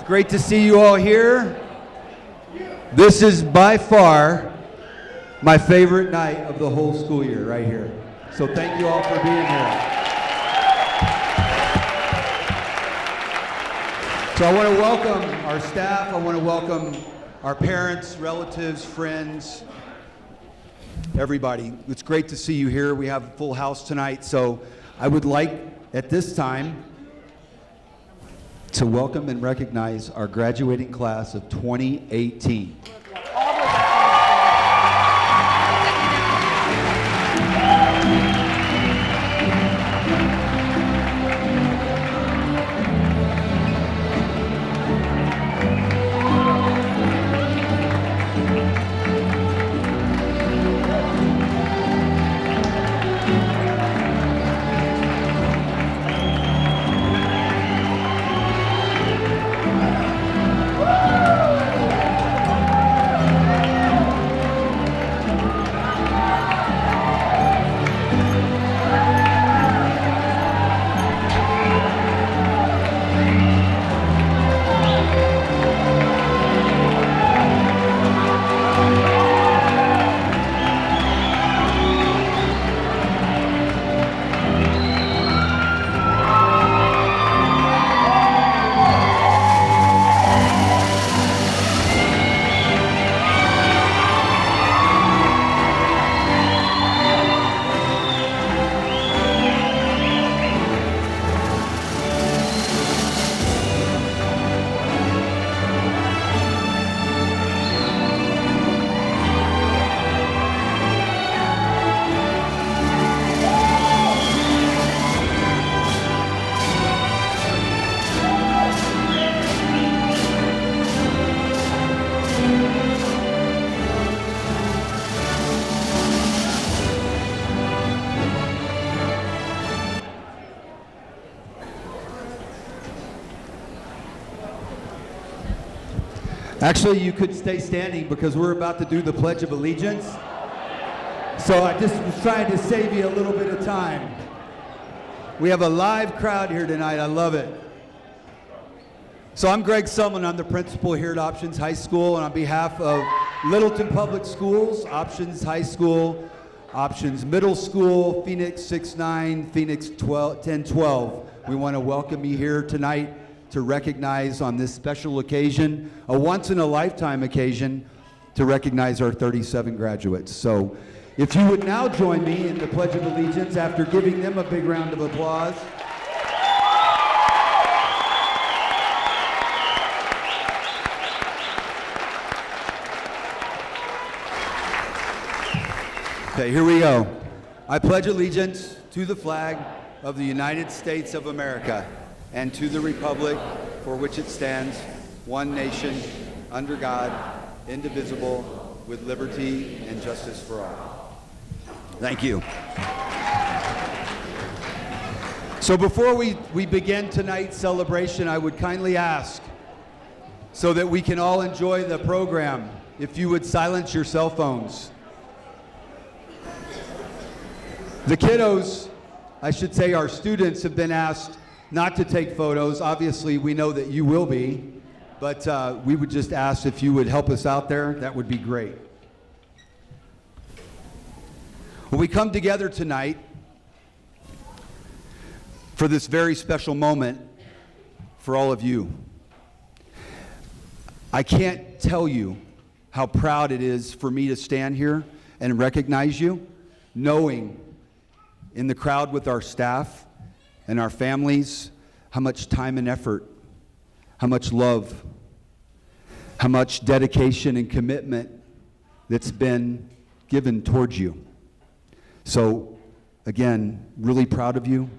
Great to see you all here. This is by far my favorite night of the whole school year right here. So thank you all for being here. So I want to welcome our staff. I want to welcome our parents, relatives, friends, everybody. It's great to see you here. We have a full house tonight. So I would like at this time to welcome and recognize our graduating class of 2018. Actually, you could stay standing because we're about to do the Pledge of Allegiance. So I just was trying to save you a little bit of time. We have a live crowd here tonight. I love it. So I'm Greg Sumlin. I'm the principal here at Options High School, and on behalf of Littleton Public Schools, Options High School, Options Middle School, Phoenix 6-9, Phoenix 10-12, we want to welcome you here tonight to recognize on this special occasion, a once-in-a-lifetime occasion, to recognize our 37 graduates. So if you would now join me in the Pledge of Allegiance after giving them a big round of applause. Okay, here we go. I pledge allegiance to the flag of the United States of America and to the republic for which it stands, one nation, under God, indivisible, with liberty and justice for all. Thank you. So before we begin tonight's celebration, I would kindly ask, so that we can all enjoy the program, if you would silence your cell phones. The kiddos, I should say our students, have been asked not to take photos. Obviously, we know that you will be, but we would just ask if you would help us out there. That would be great. Well, we come together tonight for this very special moment for all of you. I can't tell you how proud it is for me to stand here and recognize you, knowing in the crowd with our staff and our families, how much time and effort, how much love, how much dedication and commitment that's been given towards you. So, again, really proud of you.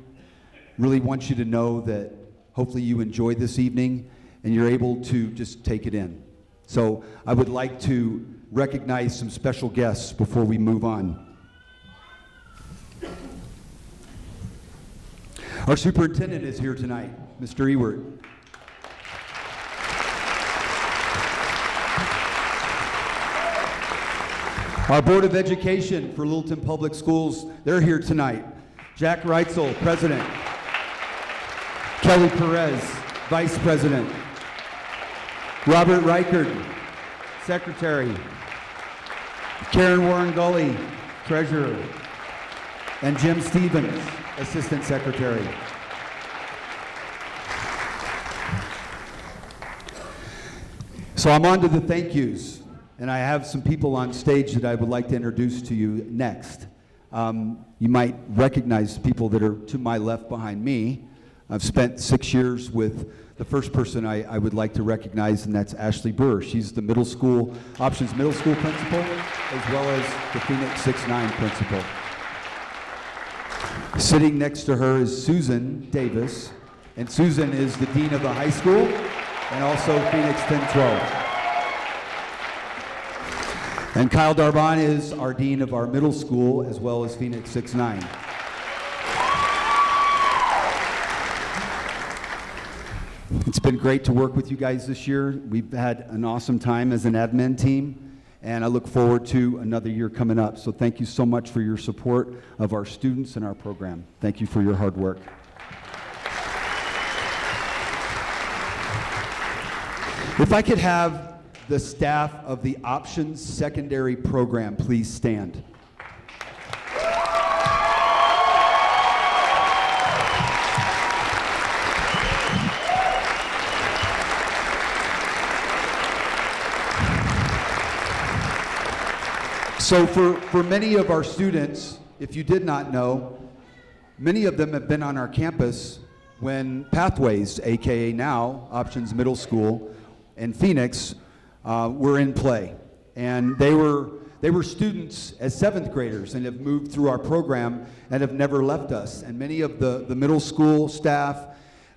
Really want you to know that hopefully you enjoy this evening and you're able to just take it in. So I would like to recognize some special guests before we move on. Our superintendent is here tonight, Mr. Ewert. Our Board of Education for Littleton Public Schools, they're here tonight. Jack Reitzel, President. Kelly Perez, Vice President. Robert Reichard, Secretary. Karen Warren Gully, Treasurer. And Jim Stevens, Assistant Secretary. So I'm on to the thank yous, and I have some people on stage that I would like to introduce to you next. You might recognize people that are to my left behind me. I've spent 6 years with the first person I would like to recognize, and that's Ashley Burr. She's the middle school, Options Middle School principal, as well as the Phoenix 6-9 principal. Sitting next to her is Susan Davis, and Susan is the dean of the high school and also Phoenix 10-12. And Kyle Darban is our dean of our middle school as well as Phoenix 6-9. It's been great to work with you guys this year. We've had an awesome time as an admin team, and I look forward to another year coming up. So thank you so much for your support of our students and our program. Thank you for your hard work. If I could have the staff of the Options Secondary Program please stand. So for many of our students, if you did not know, many of them have been on our campus when Pathways, AKA now Options Middle School, and Phoenix were in play. And they were students as 7th graders and have moved through our program and have never left us. And many of the middle school staff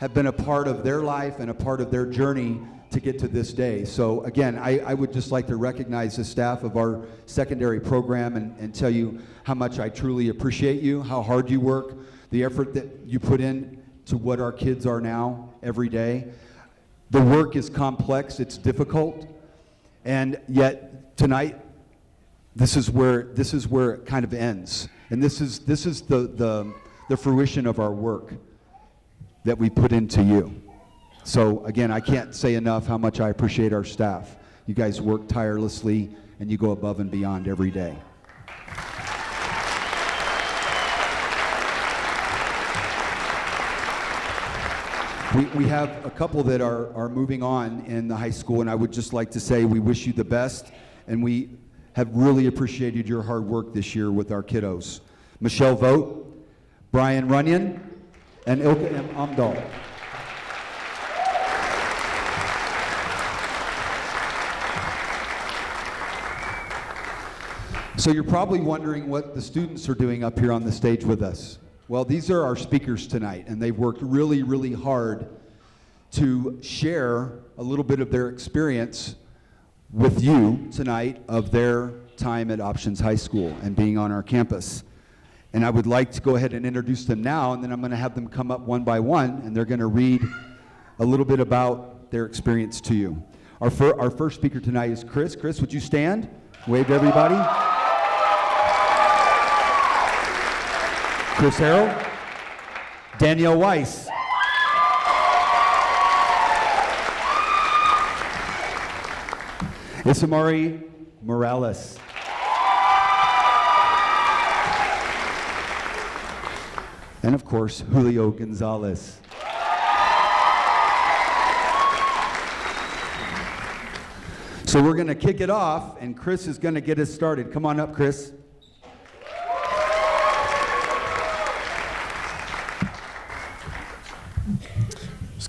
have been a part of their life and a part of their journey to get to this day. So again, I would just like to recognize the staff of our secondary program and tell you how much I truly appreciate you, how hard you work, the effort that you put in to what our kids are now every day. The work is complex, it's difficult, and yet tonight, this is where it kind of ends. And this is the fruition of our work that we put into you. So again, I can't say enough how much I appreciate our staff. You guys work tirelessly and you go above and beyond every day. We have a couple that are moving on in the high school, and I would just like to say we wish you the best, and we have really appreciated your hard work this year with our kiddos. Michelle Vogt, Brian Runyon, and Ilka M. Amdahl. So you're probably wondering what the students are doing up here on the stage with us. Well, these are our speakers tonight, and they've worked really, really hard to share a little bit of their experience with you tonight of their time at Options High School and being on our campus. And I would like to go ahead and introduce them now, and then I'm going to have them come up one by one, and they're going to read a little bit about their experience to you. Our first speaker tonight is Chris. Chris, would you stand? Wave to everybody. Chris Harrell, Danielle Weiss, Isamari Morales, and of course, Julio Gonzalez. So we're going to kick it off, and Chris is going to get us started. Come on up, Chris.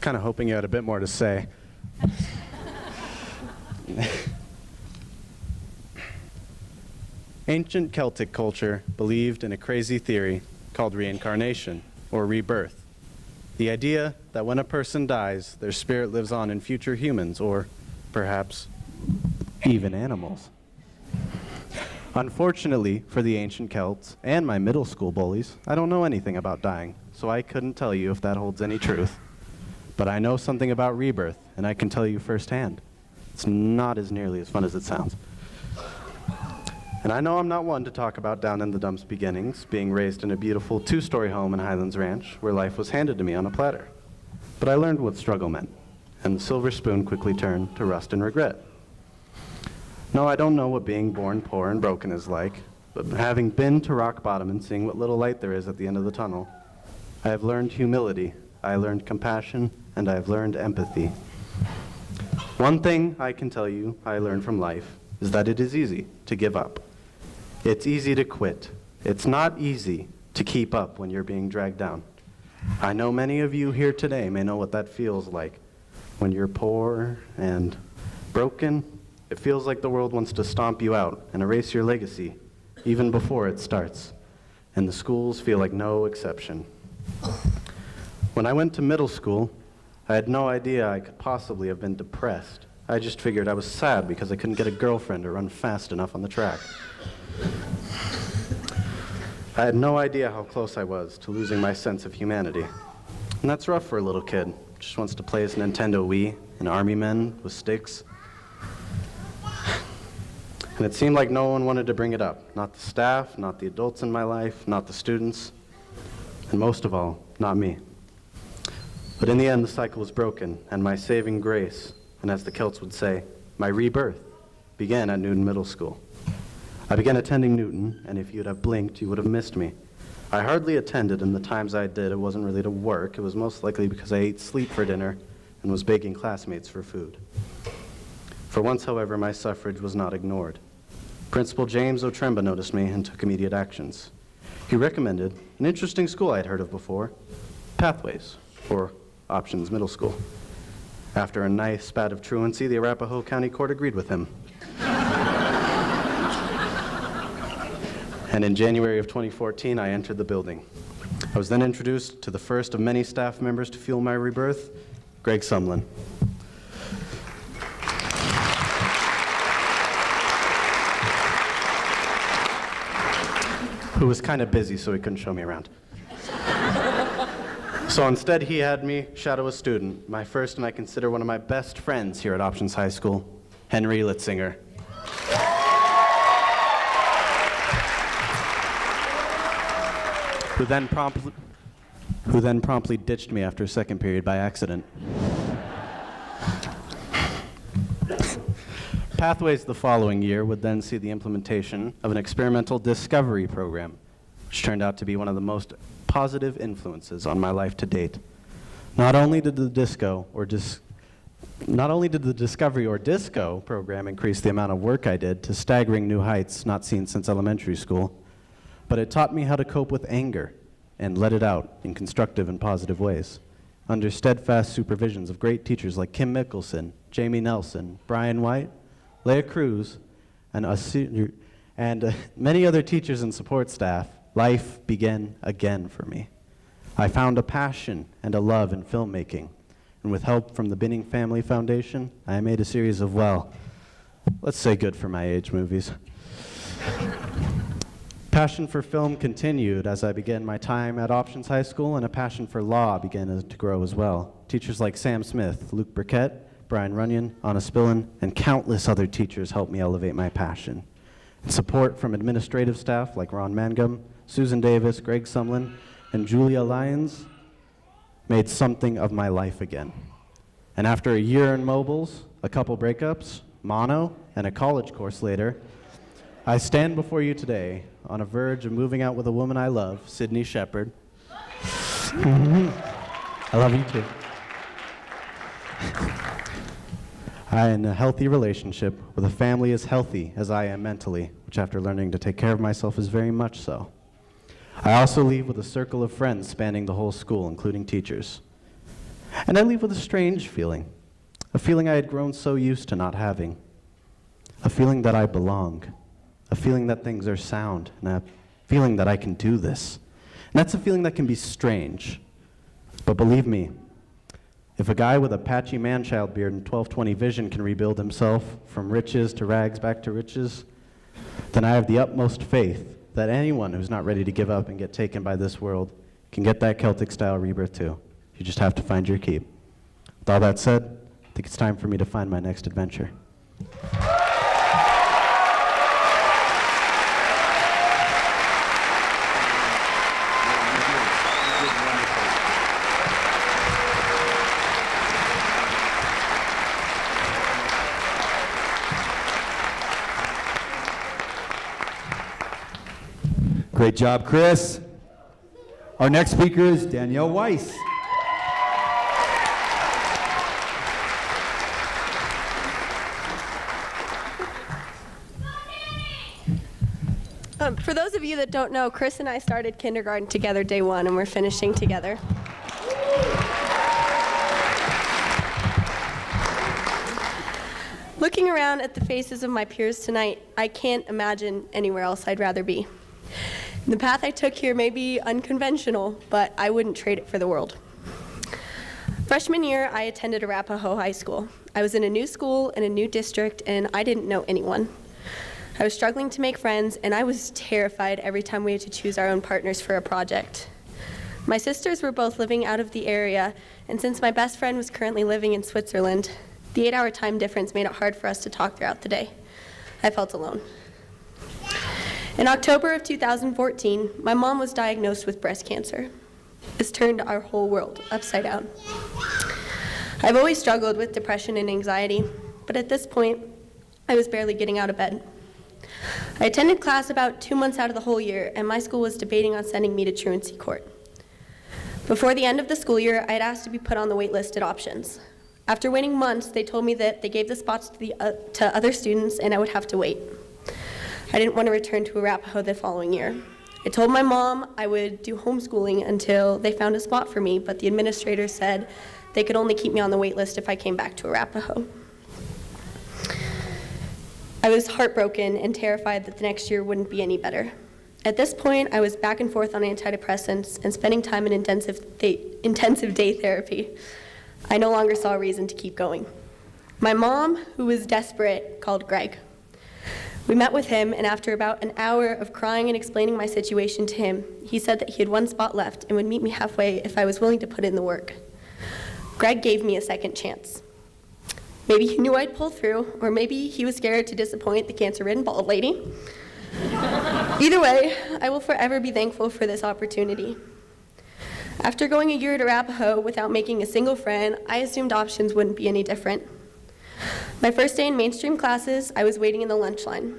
Kind of hoping you had a bit more to say. Ancient Celtic culture believed in a crazy theory called reincarnation, or rebirth. The idea that when a person dies, their spirit lives on in future humans, or perhaps even animals. Unfortunately for the ancient Celts and my middle school bullies, I don't know anything about dying, so I couldn't tell you if that holds any truth. But I know something about rebirth, and I can tell you firsthand. It's not as nearly as fun as it sounds. And I know I'm not one to talk about down in the dumps beginnings, being raised in a beautiful 2-story home in Highlands Ranch, where life was handed to me on a platter. But I learned what struggle meant, and the silver spoon quickly turned to rust and regret. No, I don't know what being born poor and broken is like, but having been to rock bottom and seeing what little light there is at the end of the tunnel, I have learned humility, I learned compassion, and I have learned empathy. One thing I can tell you I learned from life is that it is easy to give up. It's easy to quit. It's not easy to keep up when you're being dragged down. I know many of you here today may know what that feels like. When you're poor and broken, it feels like the world wants to stomp you out and erase your legacy, even before it starts. And the schools feel like no exception. When I went to middle school, I had no idea I could possibly have been depressed. I just figured I was sad because I couldn't get a girlfriend to run fast enough on the track. I had no idea how close I was to losing my sense of humanity. And that's rough for a little kid. Just wants to play his Nintendo Wii and army men with sticks. And it seemed like no one wanted to bring it up. Not the staff, not the adults in my life, not the students, and most of all, not me. But in the end, the cycle was broken, and my saving grace, and as the Celts would say, my rebirth, began at Newton Middle School. I began attending Newton, and if you'd have blinked, you would have missed me. I hardly attended, and the times I did, it wasn't really to work. It was most likely because I ate sleep for dinner and was begging classmates for food. For once, however, my suffrage was not ignored. Principal James Otremba noticed me and took immediate actions. He recommended an interesting school I had heard of before, Pathways, or Options Middle School. After a nice spat of truancy, the Arapahoe County Court agreed with him. And in January of 2014, I entered the building. I was then introduced to the first of many staff members to fuel my rebirth, Greg Sumlin. Who was kind of busy, so he couldn't show me around. So instead, he had me shadow a student, my first and I consider one of my best friends here at Options High School, Henry Litzinger. Who then promptly ditched me after a second period by accident. Pathways the following year would then see the implementation of an experimental discovery program, which turned out to be one of the most positive influences on my life to date. Not only did the discovery or disco program increase the amount of work I did to staggering new heights not seen since elementary school, but it taught me how to cope with anger and let it out in constructive and positive ways, under steadfast supervisions of great teachers like Kim Mickelson, Jamie Nelson, Brian White, Leah Cruz, and many other teachers and support staff. Life began again for me. I found a passion and a love in filmmaking, and with help from the Binning Family Foundation, I made a series of, well, let's say good for my age movies. Passion for film continued as I began my time at Options High School, and a passion for law began to grow as well. Teachers like Sam Smith, Luke Burkett, Brian Runyon, Anna Spillin, and countless other teachers helped me elevate my passion. And support from administrative staff like Ron Mangum, Susan Davis, Greg Sumlin, and Julia Lyons made something of my life again. And after a year in mobiles, a couple breakups, mono, and a college course later, I stand before you today on a verge of moving out with a woman I love, Sydney Shepard. I love you too. I am in a healthy relationship with a family as healthy as I am mentally, which after learning to take care of myself is very much so. I also leave with a circle of friends spanning the whole school, including teachers. And I leave with a strange feeling, a feeling I had grown so used to not having, a feeling that I belong, a feeling that things are sound, and a feeling that I can do this. And that's a feeling that can be strange. But believe me, if a guy with a patchy man-child beard and 1220 vision can rebuild himself from riches to rags back to riches, then I have the utmost faith that anyone who's not ready to give up and get taken by this world can get that Celtic-style rebirth too. You just have to find your keep. With all that said, I think it's time for me to find my next adventure. Great job, Chris. Our next speaker is Danielle Weiss. For those of you that don't know, Chris and I started kindergarten together day one, and we're finishing together. Looking around at the faces of my peers tonight, I can't imagine anywhere else I'd rather be. The path I took here may be unconventional, but I wouldn't trade it for the world. Freshman year, I attended Arapahoe High School. I was in a new school, in a new district, and I didn't know anyone. I was struggling to make friends, and I was terrified every time we had to choose our own partners for a project. My sisters were both living out of the area, and since my best friend was currently living in Switzerland, the 8-hour time difference made it hard for us to talk throughout the day. I felt alone. In October of 2014, my mom was diagnosed with breast cancer. This turned our whole world upside down. I've always struggled with depression and anxiety, but at this point, I was barely getting out of bed. I attended class about 2 months out of the whole year, and my school was debating on sending me to truancy court. Before the end of the school year, I had asked to be put on the wait list at Options. After waiting months, they told me that they gave the spots to other students and I would have to wait. I didn't want to return to Arapahoe the following year. I told my mom I would do homeschooling until they found a spot for me, but the administrator said they could only keep me on the wait list if I came back to Arapahoe. I was heartbroken and terrified that the next year wouldn't be any better. At this point, I was back and forth on antidepressants and spending time in intensive day therapy. I no longer saw a reason to keep going. My mom, who was desperate, called Greg. We met with him, and after about an hour of crying and explaining my situation to him, he said that he had one spot left and would meet me halfway if I was willing to put in the work. Greg gave me a second chance. Maybe he knew I'd pull through, or maybe he was scared to disappoint the cancer-ridden bald lady. Either way, I will forever be thankful for this opportunity. After going a year at Arapahoe without making a single friend, I assumed Options wouldn't be any different. My first day in mainstream classes, I was waiting in the lunch line.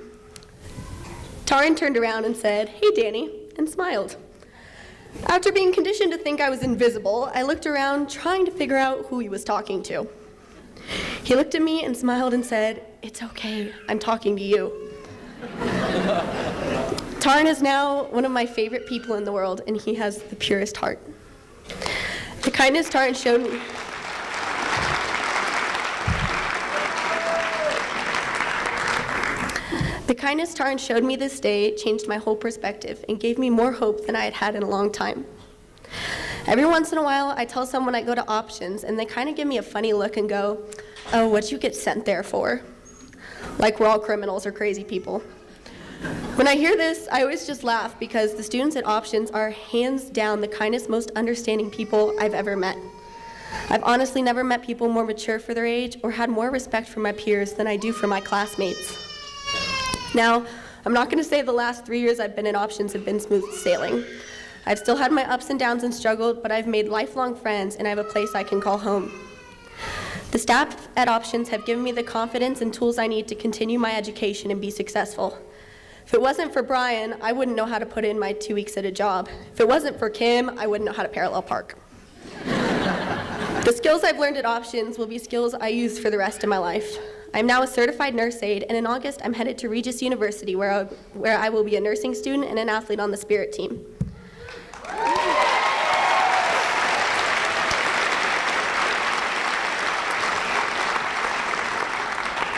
Taryn turned around and said, "Hey, Danny," and smiled. After being conditioned to think I was invisible, I looked around trying to figure out who he was talking to. He looked at me and smiled and said, "It's okay, I'm talking to you." Taryn is now one of my favorite people in the world, and he has the purest heart. The kindness Taryn showed me this day changed my whole perspective and gave me more hope than I had had in a long time. Every once in a while, I tell someone I go to Options, and they kind of give me a funny look and go, "Oh, what'd you get sent there for?" Like we're all criminals or crazy people. When I hear this, I always just laugh because the students at Options are hands down the kindest, most understanding people I've ever met. I've honestly never met people more mature for their age or had more respect for my peers than I do for my classmates. Now, I'm not going to say the last 3 years I've been at Options have been smooth sailing. I've still had my ups and downs and struggled, but I've made lifelong friends and I have a place I can call home. The staff at Options have given me the confidence and tools I need to continue my education and be successful. If it wasn't for Brian, I wouldn't know how to put in my 2 weeks at a job. If it wasn't for Kim, I wouldn't know how to parallel park. The skills I've learned at Options will be skills I use for the rest of my life. I'm now a certified nurse aide, and in August, I'm headed to Regis University, where I will be a nursing student and an athlete on the Spirit team.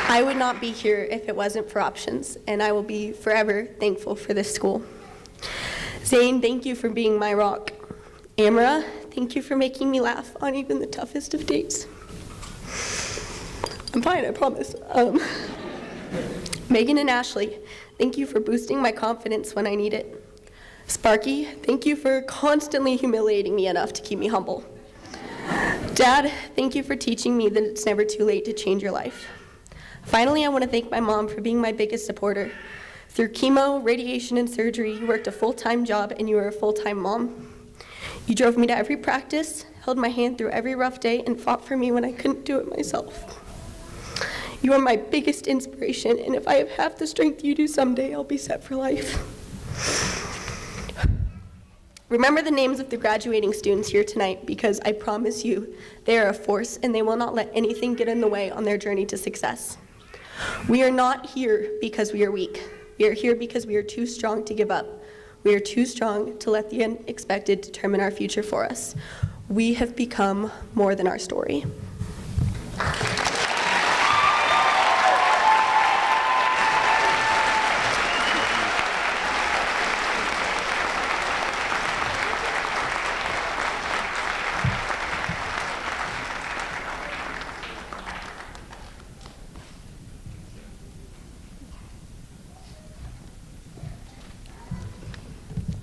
I would not be here if it wasn't for Options, and I will be forever thankful for this school. Zane, thank you for being my rock. Amara, thank you for making me laugh on even the toughest of days. I'm fine, I promise. Megan and Ashley, thank you for boosting my confidence when I need it. Sparky, thank you for constantly humiliating me enough to keep me humble. Dad, thank you for teaching me that it's never too late to change your life. Finally, I want to thank my mom for being my biggest supporter. Through chemo, radiation, and surgery, you worked a full-time job and you were a full-time mom. You drove me to every practice, held my hand through every rough day, and fought for me when I couldn't do it myself. You are my biggest inspiration, and if I have half the strength you do someday, I'll be set for life. Remember the names of the graduating students here tonight, because I promise you they are a force and they will not let anything get in the way on their journey to success. We are not here because we are weak. We are here because we are too strong to give up. We are too strong to let the unexpected determine our future for us. We have become more than our story.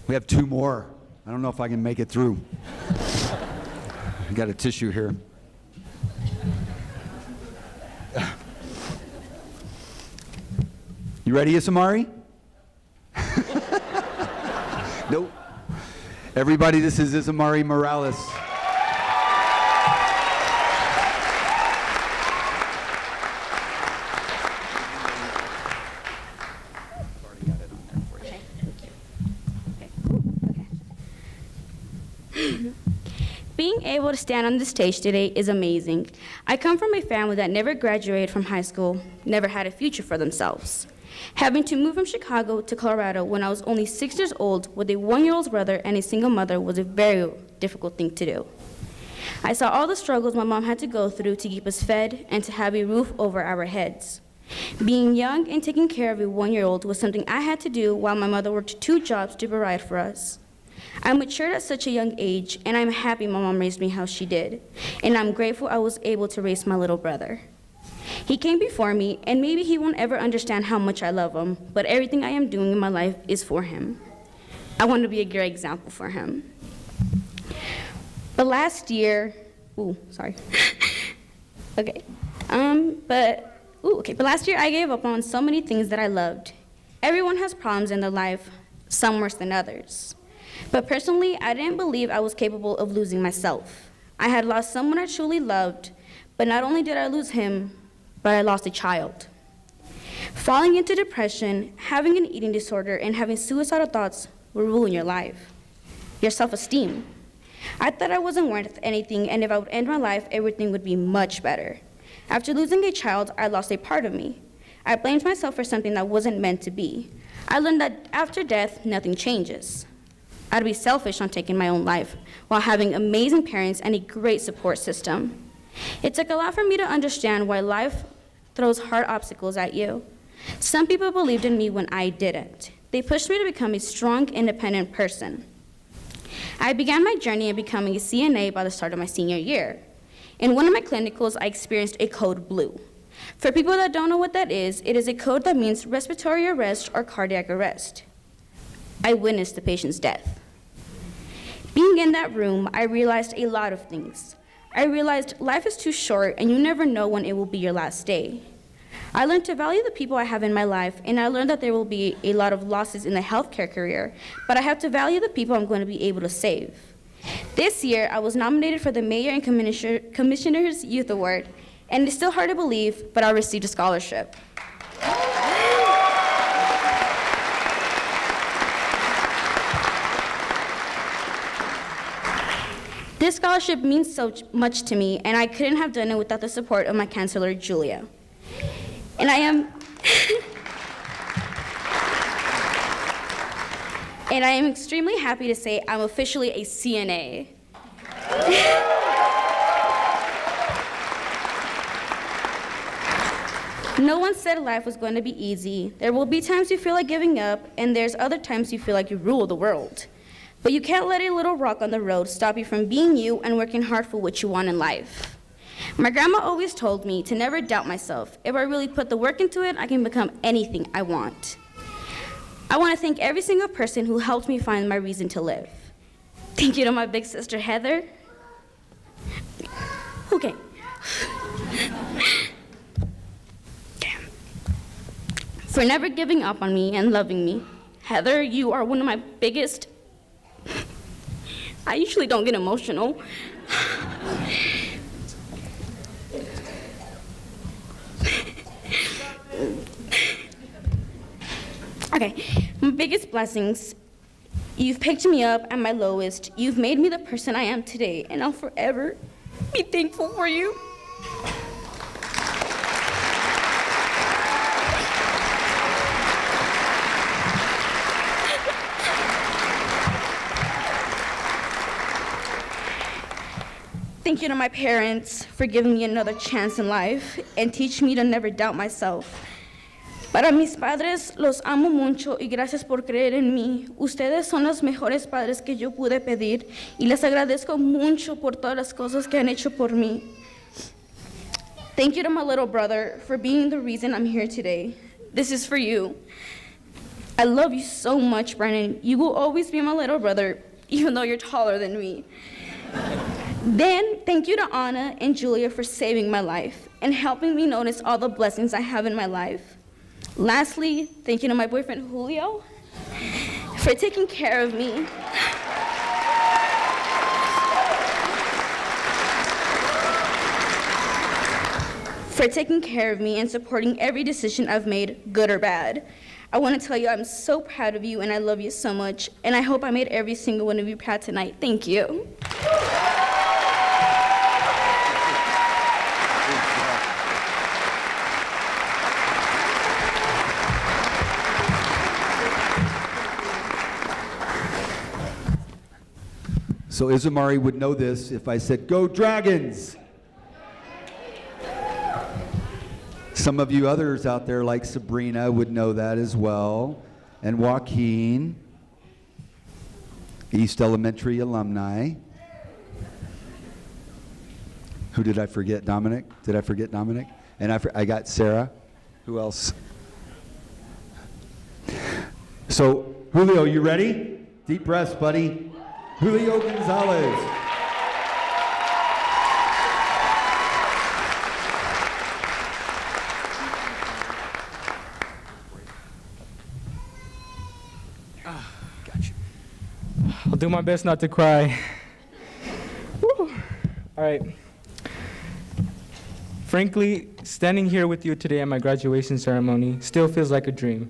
We have 2 more. I don't know if I can make it through. I got a tissue here. You ready, Isamari? Nope. Everybody, this is Isamari Morales. Being able to stand on the stage today is amazing. I come from a family that never graduated from high school, never had a future for themselves. Having to move from Chicago to Colorado when I was only 6 years old with a 1-year-old brother and a single mother was a very difficult thing to do. I saw all the struggles my mom had to go through to keep us fed and to have a roof over our heads. Being young and taking care of a 1-year-old was something I had to do while my mother worked 2 jobs to provide for us. I matured at such a young age, and I'm happy my mom raised me how she did, and I'm grateful I was able to raise my little brother. He came before me, and maybe he won't ever understand how much I love him, but everything I am doing in my life is for him. I want to be a great example for him. But last year, but last year I gave up on so many things that I loved. Everyone has problems in their life, some worse than others. But personally, I didn't believe I was capable of losing myself. I had lost someone I truly loved, but not only did I lose him, but I lost a child. Falling into depression, having an eating disorder, and having suicidal thoughts will ruin your life, your self-esteem. I thought I wasn't worth anything, and if I would end my life, everything would be much better. After losing a child, I lost a part of me. I blamed myself for something that wasn't meant to be. I learned that after death, nothing changes. I'd be selfish on taking my own life while having amazing parents and a great support system. It took a lot for me to understand why life throws hard obstacles at you. Some people believed in me when I didn't. They pushed me to become a strong, independent person. I began my journey in becoming a CNA by the start of my senior year. In one of my clinicals, I experienced a code blue. For people that don't know what that is, it is a code that means respiratory arrest or cardiac arrest. I witnessed the patient's death. Being in that room, I realized a lot of things. I realized life is too short and you never know when it will be your last day. I learned to value the people I have in my life, and I learned that there will be a lot of losses in the healthcare career, but I have to value the people I'm going to be able to save. This year, I was nominated for the Mayor and Commissioner's Youth Award, and it's still hard to believe, but I received a scholarship. This scholarship means so much to me, and I couldn't have done it without the support of my counselor, Julia. And I am extremely happy to say I'm officially a CNA. No one said life was going to be easy. There will be times you feel like giving up, and there's other times you feel like you rule the world. But you can't let a little rock on the road stop you from being you and working hard for what you want in life. My grandma always told me to never doubt myself. If I really put the work into it, I can become anything I want. I want to thank every single person who helped me find my reason to live. Thank you to my big sister, Heather. Okay. For never giving up on me and loving me. Heather, you are one of my biggest... I usually don't get emotional. Okay, my biggest blessings You've picked me up at my lowest. You've made me the person I am today, and I'll forever be thankful for you. Thank you to my parents for giving me another chance in life and teach me to never doubt myself. Para mis padres, los amo mucho y gracias por creer en mí. Ustedes son los mejores padres que yo pude pedir y les agradezco mucho por todas las cosas que han hecho por mí. Thank you to my little brother for being the reason I'm here today. This is for you. I love you so much, Brennan. You will always be my little brother, even though you're taller than me. Then, thank you to Anna and Julia for saving my life and helping me notice all the blessings I have in my life. Lastly, thank you to my boyfriend Julio for taking care of me. For taking care of me and supporting every decision I've made, good or bad. I want to tell you I'm so proud of you and I love you so much, and I hope I made every single one of you proud tonight. Thank you. So Izumari would know this if I said, "Go Dragons!" Some of you others out there, like Sabrina, would know that as well. And Joaquin, East Elementary alumni. Who did I forget? Dominic? Did I forget Dominic? And I got Sarah. Who else? So, Julio, you ready? Deep breaths, buddy. Julio Gonzalez. I'll do my best not to cry. Woo. All right. Frankly, standing here with you today at my graduation ceremony still feels like a dream.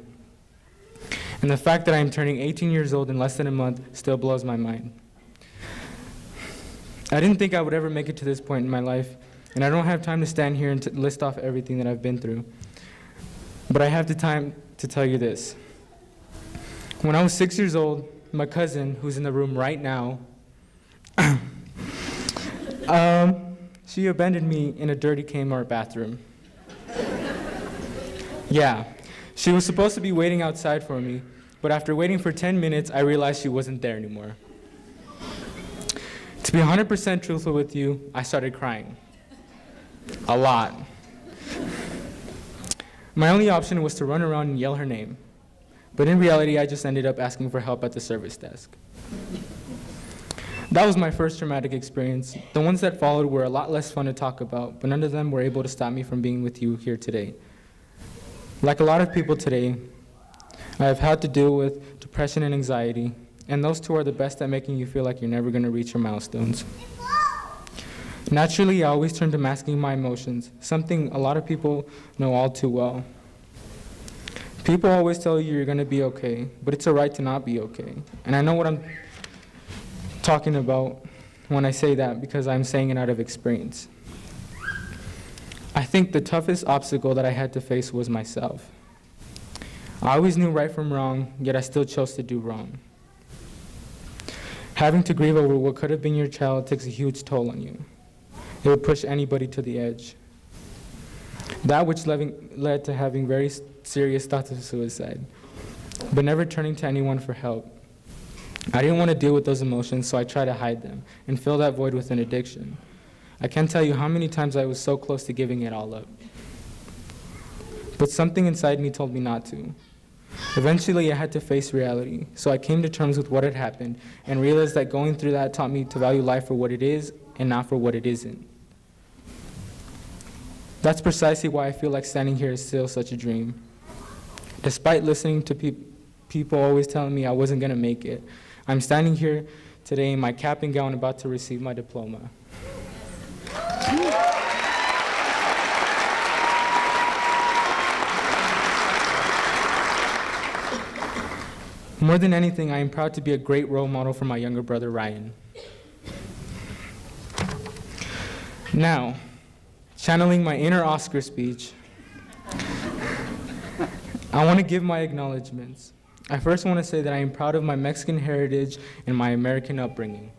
And the fact that I am turning 18 years old in less than a month still blows my mind. I didn't think I would ever make it to this point in my life, and I don't have time to stand here and to list off everything that I've been through. But I have the time to tell you this. When I was 6 years old, my cousin, who's in the room right now, she abandoned me in a dirty Kmart bathroom. Yeah, she was supposed to be waiting outside for me, but after waiting for 10 minutes, I realized she wasn't there anymore. To be 100% truthful with you, I started crying. A lot. My only option was to run around and yell her name. But in reality, I just ended up asking for help at the service desk. That was my first traumatic experience. The ones that followed were a lot less fun to talk about, but none of them were able to stop me from being with you here today. Like a lot of people today, I have had to deal with depression and anxiety, and those two are the best at making you feel like you're never going to reach your milestones. Naturally, I always turn to masking my emotions, something a lot of people know all too well. People always tell you you're going to be okay, but it's a right to not be okay. And I know what I'm talking about when I say that because I'm saying it out of experience. I think the toughest obstacle that I had to face was myself. I always knew right from wrong, yet I still chose to do wrong. Having to grieve over what could have been your child takes a huge toll on you. It would push anybody to the edge. That which led to having very serious thoughts of suicide, but never turning to anyone for help. I didn't want to deal with those emotions, so I tried to hide them and fill that void with an addiction. I can't tell you how many times I was so close to giving it all up. But something inside me told me not to. Eventually, I had to face reality, so I came to terms with what had happened and realized that going through that taught me to value life for what it is and not for what it isn't. That's precisely why I feel like standing here is still such a dream. Despite listening to people always telling me I wasn't going to make it, I'm standing here today in my cap and gown about to receive my diploma. More than anything, I am proud to be a great role model for my younger brother, Ryan. Now, channeling my inner Oscar speech, I want to give my acknowledgments. I first want to say that I am proud of my Mexican heritage and my American upbringing.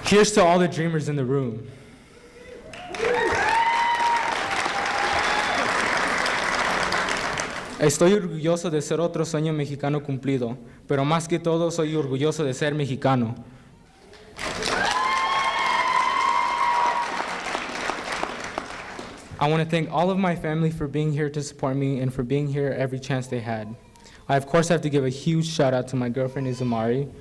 Here's to all the dreamers in the room. Estoy orgulloso de ser otro sueño mexicano cumplido, pero más que todo soy orgulloso de ser mexicano. I want to thank all of my family for being here to support me and for being here every chance they had. I, of course, have to give a huge shout out to my girlfriend, Izamari.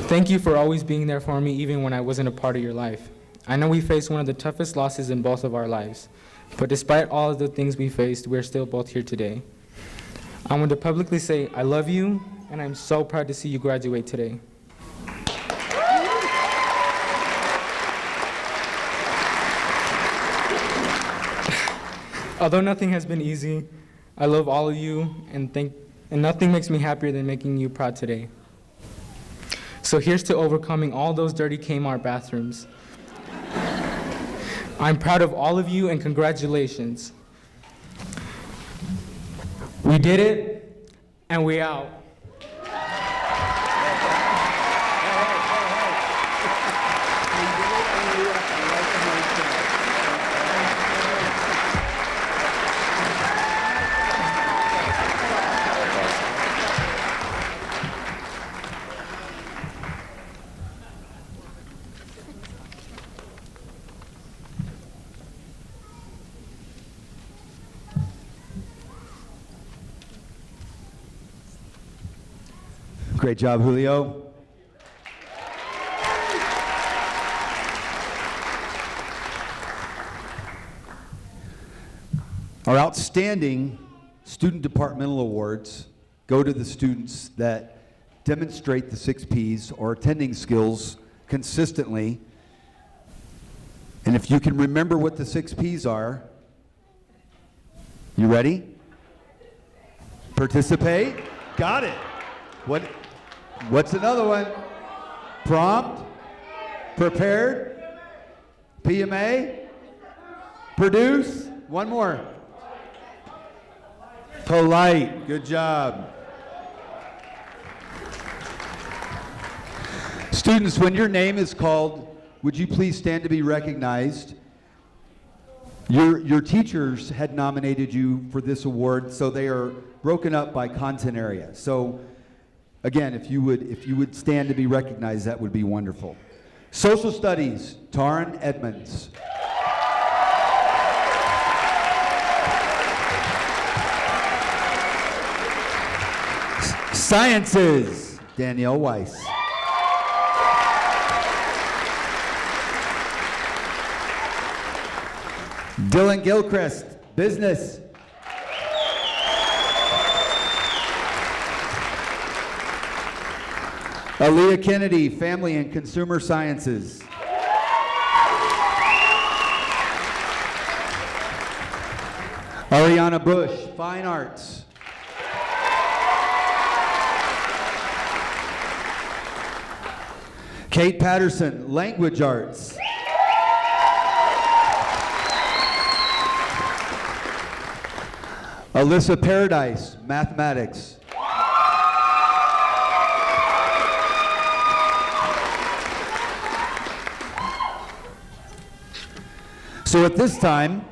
Thank you for always being there for me, even when I wasn't a part of your life. I know we faced one of the toughest losses in both of our lives, but despite all of the things we faced, we're still both here today. I want to publicly say I love you, and I'm so proud to see you graduate today. Although nothing has been easy, I love all of you, and nothing makes me happier than making you proud today. So here's to overcoming all those dirty Kmart bathrooms. I'm proud of all of you, and congratulations. We did it, and we out. Great job, Julio. Our outstanding student departmental awards go to the students that demonstrate the 6 Ps or attending skills consistently. And if you can remember what the 6 Ps are, you ready? Participate? Got it. What's another one? Prompt, prepared, PMA, produce, one more. Polite, good job. Students, when your name is called, would you please stand to be recognized? Your teachers had nominated you for this award, so they are broken up by content area. So again, if you would stand to be recognized, that would be wonderful. Social Studies, Taryn Edmonds. Sciences, Danielle Weiss. Dylan Gilchrist, Business. Aaliyah Kennedy, Family and Consumer Sciences. Ariana Bush, Fine Arts. Kate Patterson, Language Arts. Alyssa Paradise, Mathematics. So at this time,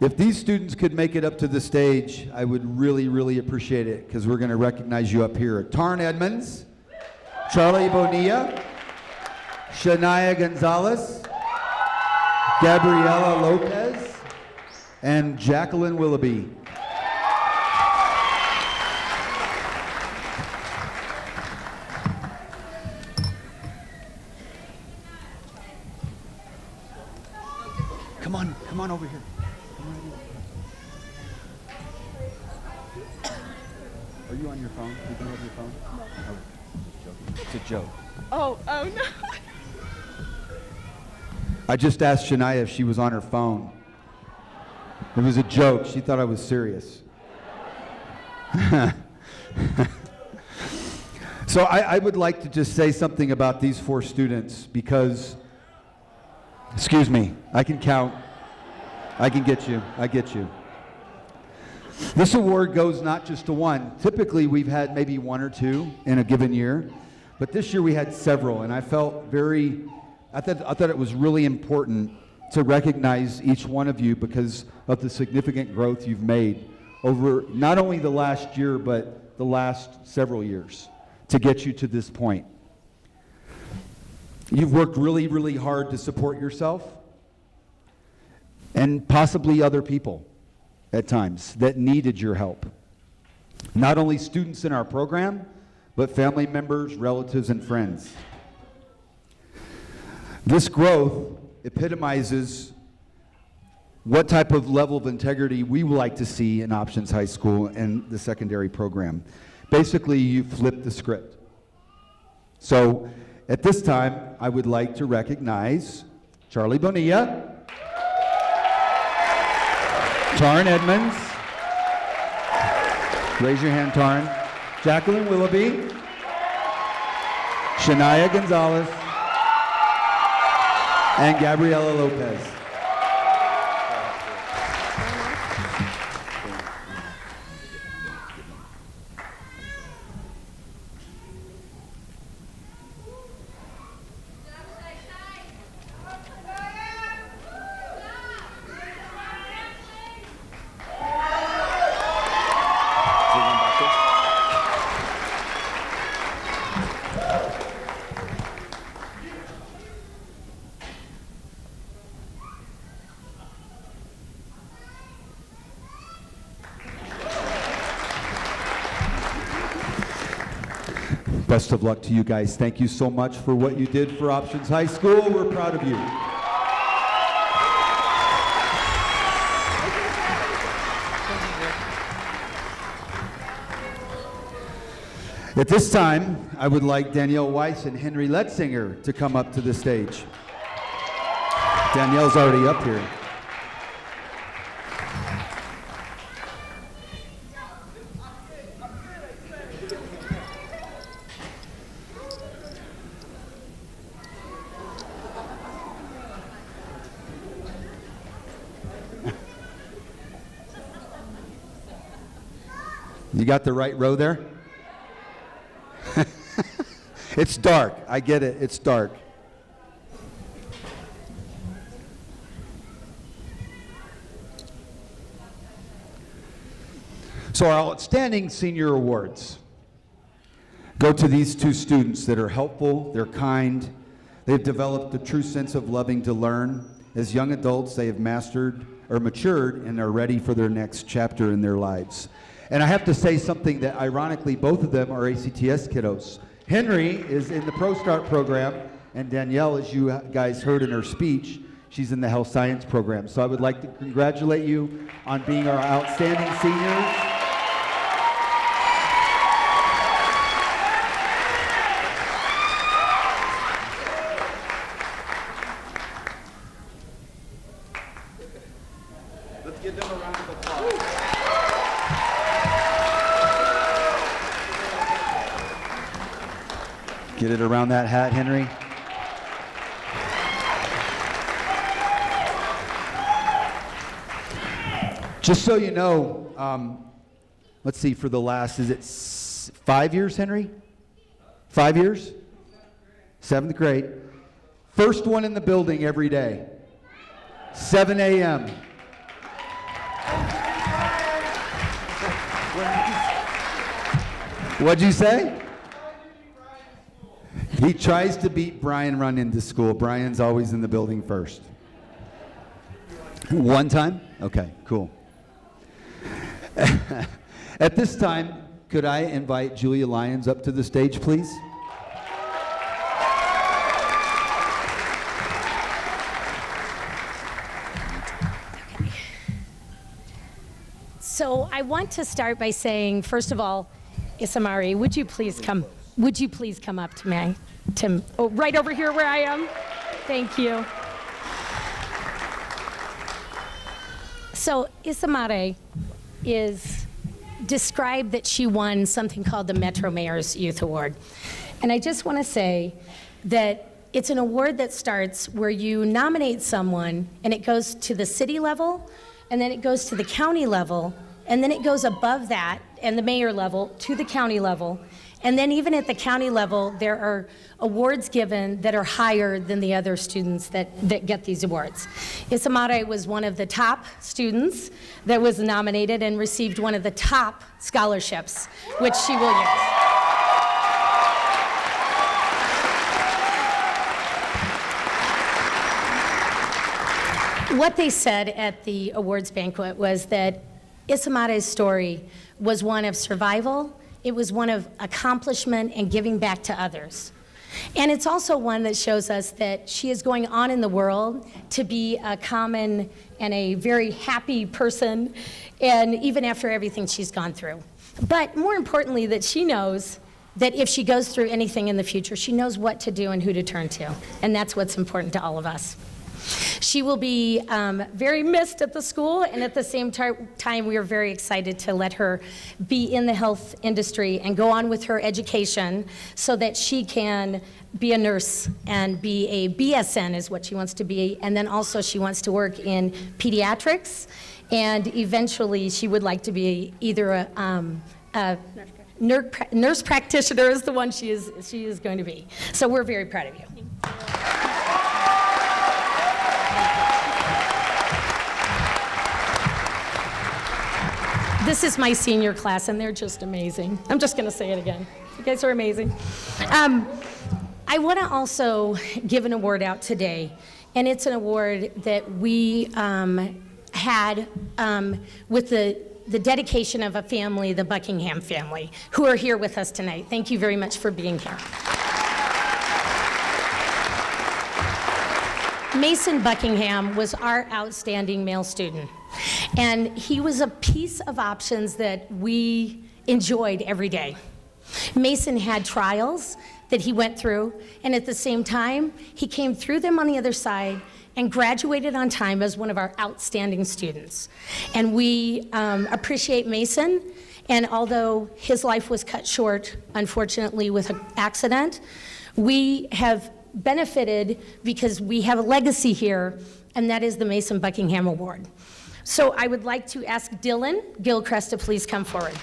if these students could make it up to the stage, I would really, really appreciate it, because we're going to recognize you up here. Taryn Edmonds, Charlie Bonilla, Shania Gonzalez, Gabriela Lopez, and Jacqueline Willoughby. Come on over here. Come right here. Are you on your phone? You can have your phone? No. Oh. It's a joke. Oh no. I just asked Shania if she was on her phone. It was a joke. She thought I was serious. So I would like to just say something about these 4 students because, excuse me, I can count. I can get you. I get you. This award goes not just to one. Typically, we've had maybe 1 or 2 in a given year, but this year we had several, and I felt I thought it was really important to recognize each one of you because of the significant growth you've made over not only the last year, but the last several years to get you to this point. You've worked really, really hard to support yourself and possibly other people at times that needed your help. Not only students in our program, but family members, relatives, and friends. This growth epitomizes what type of level of integrity we would like to see in Options High School and the secondary program. Basically, you flip the script. So at this time, I would like to recognize Charlie Bonilla, Taryn Edmonds, raise your hand, Taryn, Jacqueline Willoughby, Shania Gonzalez, and Gabriela Lopez. Best of luck to you guys. Thank you so much for what you did for Options High School. We're proud of you. At this time, I would like Danielle Weiss and Henry Letzinger to come up to the stage. Danielle's already up here. You got the right row there? It's dark. I get it. It's dark. So our outstanding senior awards go to these 2 students that are helpful, they're kind, they've developed a true sense of loving to learn. As young adults, they have mastered or matured and are ready for their next chapter in their lives. And I have to say something that ironically, both of them are ACTS kiddos. Henry is in the Pro Start program, and Danielle, as you guys heard in her speech, she's in the Health Science program. So I would like to congratulate you on being our outstanding seniors. Let's give them a round of applause. Get it around that hat, Henry. Just so you know, let's see, for the last, is it 5 years, Henry? 5 years? 7th grade. First one in the building every day. 7 a.m. What'd you say? He tries to beat Brian run into school. Brian's always in the building first. One time? Okay, cool. At this time, could I invite Julia Lyons up to the stage, please? So I want to start by saying, first of all, Isamari, would you please come Would you please come up to me? Right over here where I am. Thank you. So Isamare is described that she won something called the Metro Mayor's Youth Award. And I just want to say that it's an award that starts where you nominate someone and it goes to the city level, and then it goes to the county level, and then it goes above that and the mayor level to the county level. And then even at the county level, there are awards given that are higher than the other students that get these awards. Isamare was one of the top students that was nominated and received one of the top scholarships, which she will use. What they said at the awards banquet was that Isamare's story was one of survival. It was one of accomplishment and giving back to others. And it's also one that shows us that she is going on in the world to be a common and a very happy person, and even after everything she's gone through. But more importantly, that she knows that if she goes through anything in the future, she knows what to do and who to turn to. And that's what's important to all of us. She will be very missed at the school, and at the same time, we are very excited to let her be in the health industry and go on with her education so that she can be a nurse and be a BSN is what she wants to be, and then also she wants to work in pediatrics, and eventually she would like to be either a nurse practitioner is the one she is going to be. So we're very proud of you. This is my senior class, and they're just amazing. I'm just going to say it again. You guys are amazing. I want to also give an award out today, and it's an award that we had with the dedication of a family, the Buckingham family, who are here with us tonight. Thank you very much for being here. Mason Buckingham was our outstanding male student. And he was a piece of options that we enjoyed every day. Mason had trials that he went through, and at the same time, he came through them on the other side and graduated on time as one of our outstanding students. And we appreciate Mason, and although his life was cut short, unfortunately, with an accident, we have benefited because we have a legacy here, and that is the Mason Buckingham Award. So I would like to ask Dylan Gilchrist to please come forward.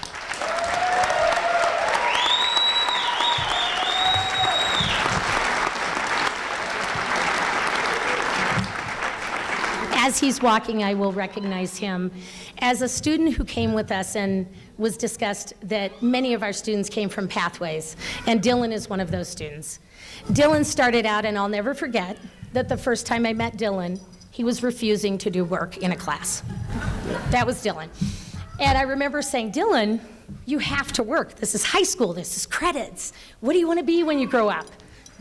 As he's walking, I will recognize him as a student who came with us, and was discussed that many of our students came from Pathways, and Dylan is one of those students. Dylan started out, and I'll never forget that the first time I met Dylan, he was refusing to do work in a class. That was Dylan. And I remember saying, Dylan, you have to work. This is high school. This is credits. What do you want to be when you grow up?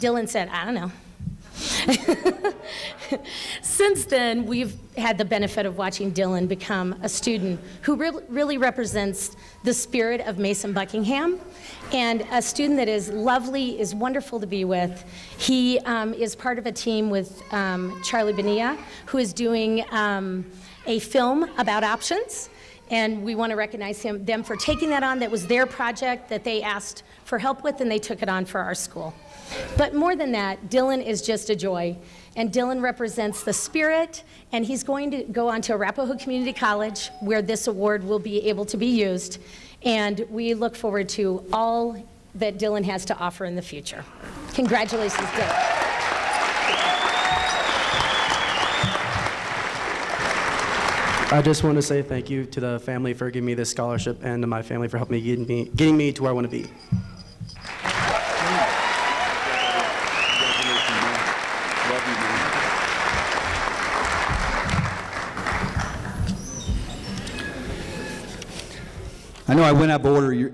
Dylan said, I don't know. Since then, we've had the benefit of watching Dylan become a student who really represents the spirit of Mason Buckingham, and a student that is lovely, is wonderful to be with. He is part of a team with Charlie Bonilla, who is doing a film about options, and we want to recognize them for taking that on. That was their project that they asked for help with, and they took it on for our school. But more than that, Dylan is just a joy, and Dylan represents the spirit, and he's going to go on to Arapahoe Community College, where this award will be able to be used, and we look forward to all that Dylan has to offer in the future. Congratulations, Dylan. I just want to say thank you to the family for giving me this scholarship, and to my family for helping me getting me to where I want to be. I know I went out of order.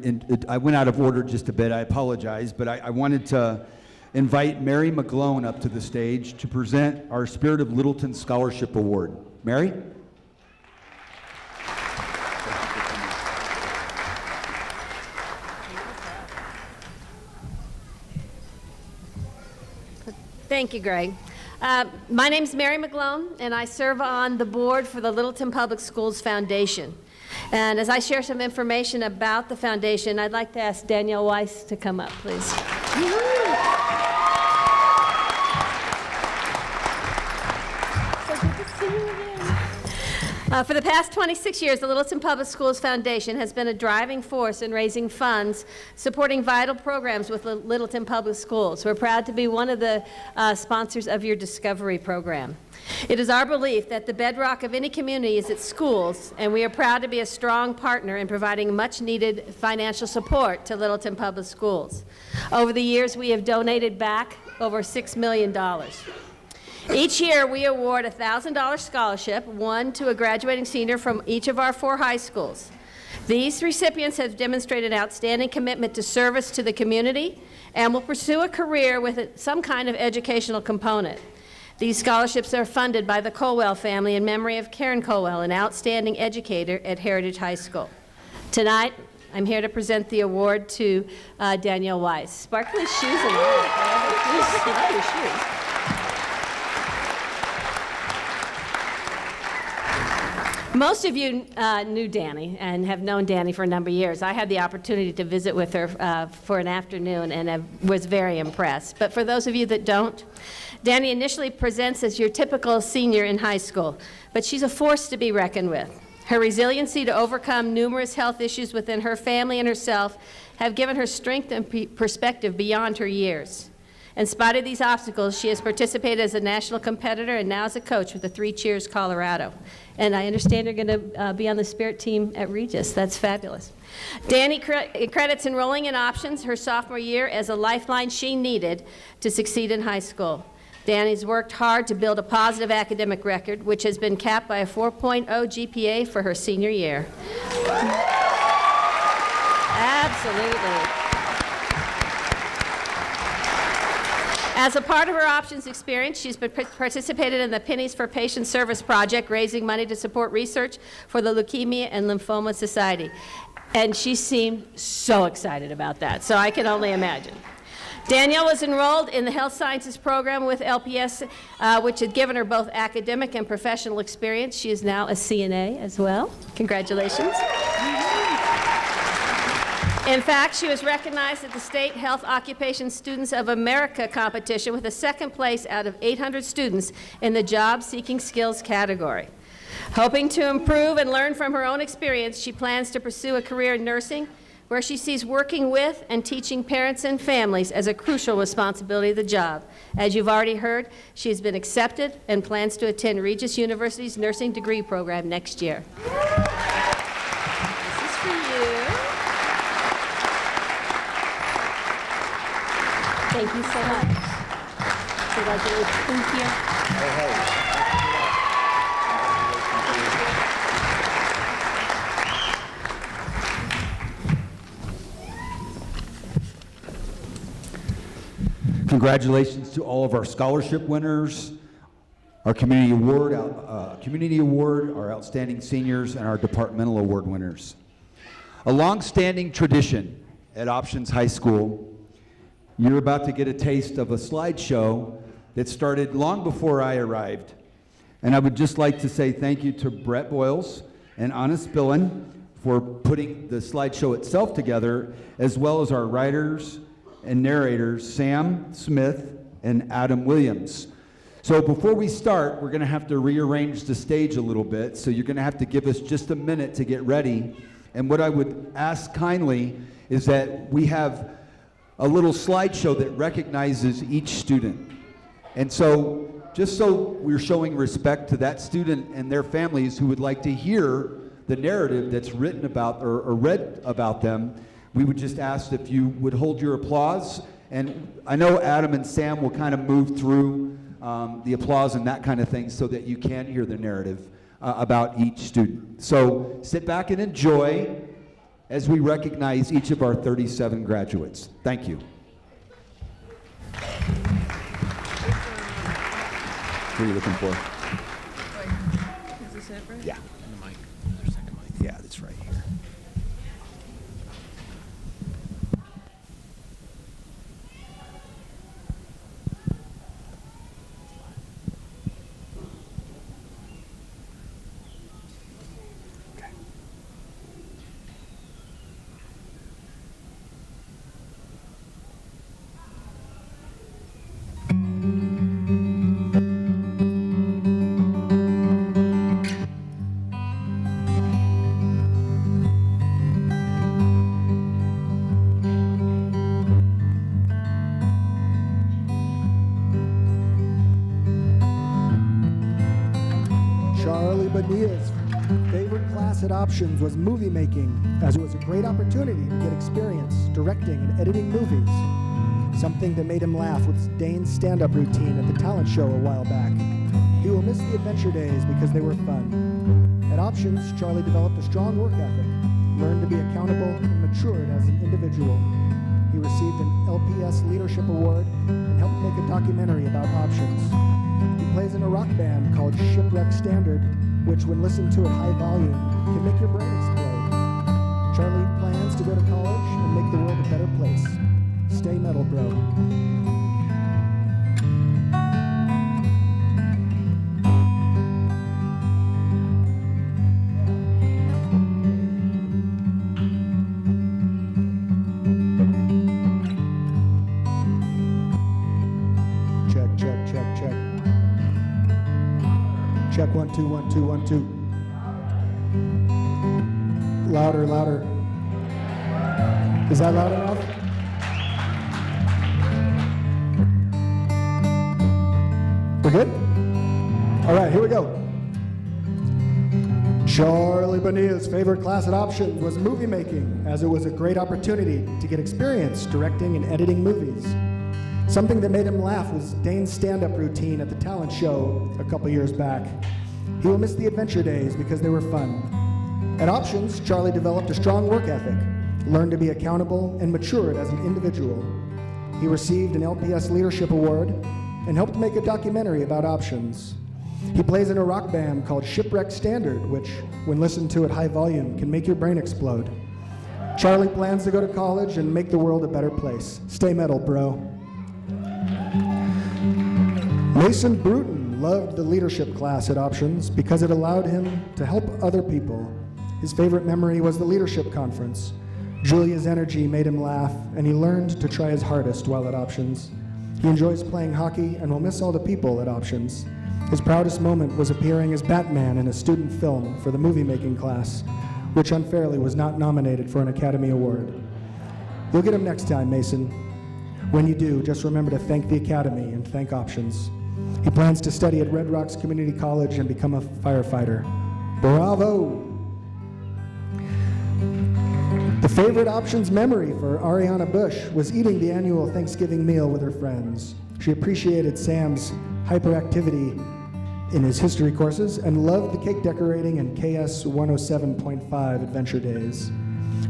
I went out of order just a bit. I apologize, but I wanted to invite Mary McGlone up to the stage to present our Spirit of Littleton Scholarship Award. Mary? Thank you, Greg. My name's Mary McGlone, and I serve on the board for the Littleton Public Schools Foundation. And as I share some information about the foundation, I'd like to ask Danielle Weiss to come up, please. So good to see you again. For the past 26 years, the Littleton Public Schools Foundation has been a driving force in raising funds, supporting vital programs with Littleton Public Schools. We're proud to be one of the sponsors of your Discovery program. It is our belief that the bedrock of any community is its schools, and we are proud to be a strong partner in providing much-needed financial support to Littleton Public Schools. Over the years, we have donated back over $6 million. Each year, we award a $1,000 scholarship, one to a graduating senior from each of our 4 high schools. These recipients have demonstrated outstanding commitment to service to the community and will pursue a career with some kind of educational component. These scholarships are funded by the Colwell family in memory of Karen Colwell, an outstanding educator at Heritage High School. Tonight, I'm here to present the award to Danielle Weiss. Sparkly shoes and all. I love your shoes. Most of you knew Danny and have known Danny for a number of years. I had the opportunity to visit with her for an afternoon and was very impressed. But for those of you that don't, Danny initially presents as your typical senior in high school, but she's a force to be reckoned with. Her resiliency to overcome numerous health issues within her family and herself have given her strength and perspective beyond her years. In spite of these obstacles, she has participated as a national competitor and now as a coach with the 3 Cheers Colorado. And I understand you're going to be on the Spirit team at Regis. That's fabulous. Danny credits enrolling in options her sophomore year as a lifeline she needed to succeed in high school. Danny's worked hard to build a positive academic record, which has been capped by a 4.0 GPA for her senior year. Absolutely. As a part of her options experience, she's participated in the Pennies for Patient Service project, raising money to support research for the Leukemia and Lymphoma Society. And she seemed so excited about that, so I can only imagine. Danielle was enrolled in the Health Sciences program with LPS, which had given her both academic and professional experience. She is now a CNA as well. Congratulations. In fact, she was recognized at the State Health Occupation Students of America competition with a 2nd place out of 800 students in the Job Seeking Skills category. Hoping to improve and learn from her own experience, she plans to pursue a career in nursing, where she sees working with and teaching parents and families as a crucial responsibility of the job. As you've already heard, she has been accepted and plans to attend Regis University's nursing degree program next year. This is for you. Thank you so much. Congratulations. Thank you. Congratulations to all of our scholarship winners, our community award, our outstanding seniors, and our departmental award winners. A long-standing tradition at Options High School, you're about to get a taste of a slideshow that started long before I arrived. And I would just like to say thank you to Brett Boyles and Anna Spillin for putting the slideshow itself together, as well as our writers and narrators, Sam Smith and Adam Williams. So before we start, we're gonna have to rearrange the stage a little bit, so you're gonna have to give us just a minute to get ready. And what I would ask kindly is that we have a little slideshow that recognizes each student. And so, just so we're showing respect to that student and their families who would like to hear the narrative that's written about or read about them, we would just ask if you would hold your applause. And I know Adam and Sam will kind of move through the applause and that kind of thing so that you can hear the narrative about each student. So sit back and enjoy as we recognize each of our 37 graduates. Thank you. What are you looking for? Is this it, right? Yeah. And the mic. There's a second mic. Yeah, that's right here. options was movie making, as it was a great opportunity to get experience directing and editing movies. Something that made him laugh was Dane's stand-up routine at the talent show a while back. He will miss the adventure days because they were fun. At options, Charlie developed a strong work ethic, learned to be accountable, and matured as an individual. He received an LPS Leadership Award and helped make a documentary about options. He plays in a rock band called Shipwreck Standard, which when listened to at high volume, can make your brain explode. Charlie plans to go to college and make the world a better place. Stay metal, bro. Check 1 2 1 2 1 2. Louder, louder. Is that loud enough? We're good? All right, here we go. Charlie Bonilla's favorite class at options was movie making, as it was a great opportunity to get experience directing and editing movies. Something that made him laugh was Dane's stand-up routine at the talent show a couple years back. He will miss the adventure days because they were fun. At options, Charlie developed a strong work ethic, learned to be accountable, and matured as an individual. He received an LPS Leadership Award and helped make a documentary about options. He plays in a rock band called Shipwreck Standard, which, when listened to at high volume, can make your brain explode. Charlie plans to go to college and make the world a better place. Stay metal, bro. Mason Bruton loved the leadership class at options because it allowed him to help other people. His favorite memory was the leadership conference. Julia's energy made him laugh, and he learned to try his hardest while at options. He enjoys playing hockey and will miss all the people at options. His proudest moment was appearing as Batman in a student film for the movie-making class, which unfairly was not nominated for an Academy Award. You'll get him next time, Mason. When you do, just remember to thank the Academy and thank options. He plans to study at Red Rocks Community College and become a firefighter. Bravo! The favorite options memory for Ariana Bush was eating the annual Thanksgiving meal with her friends. She appreciated Sam's hyperactivity in his history courses and loved the cake decorating and KS 107.5 adventure days.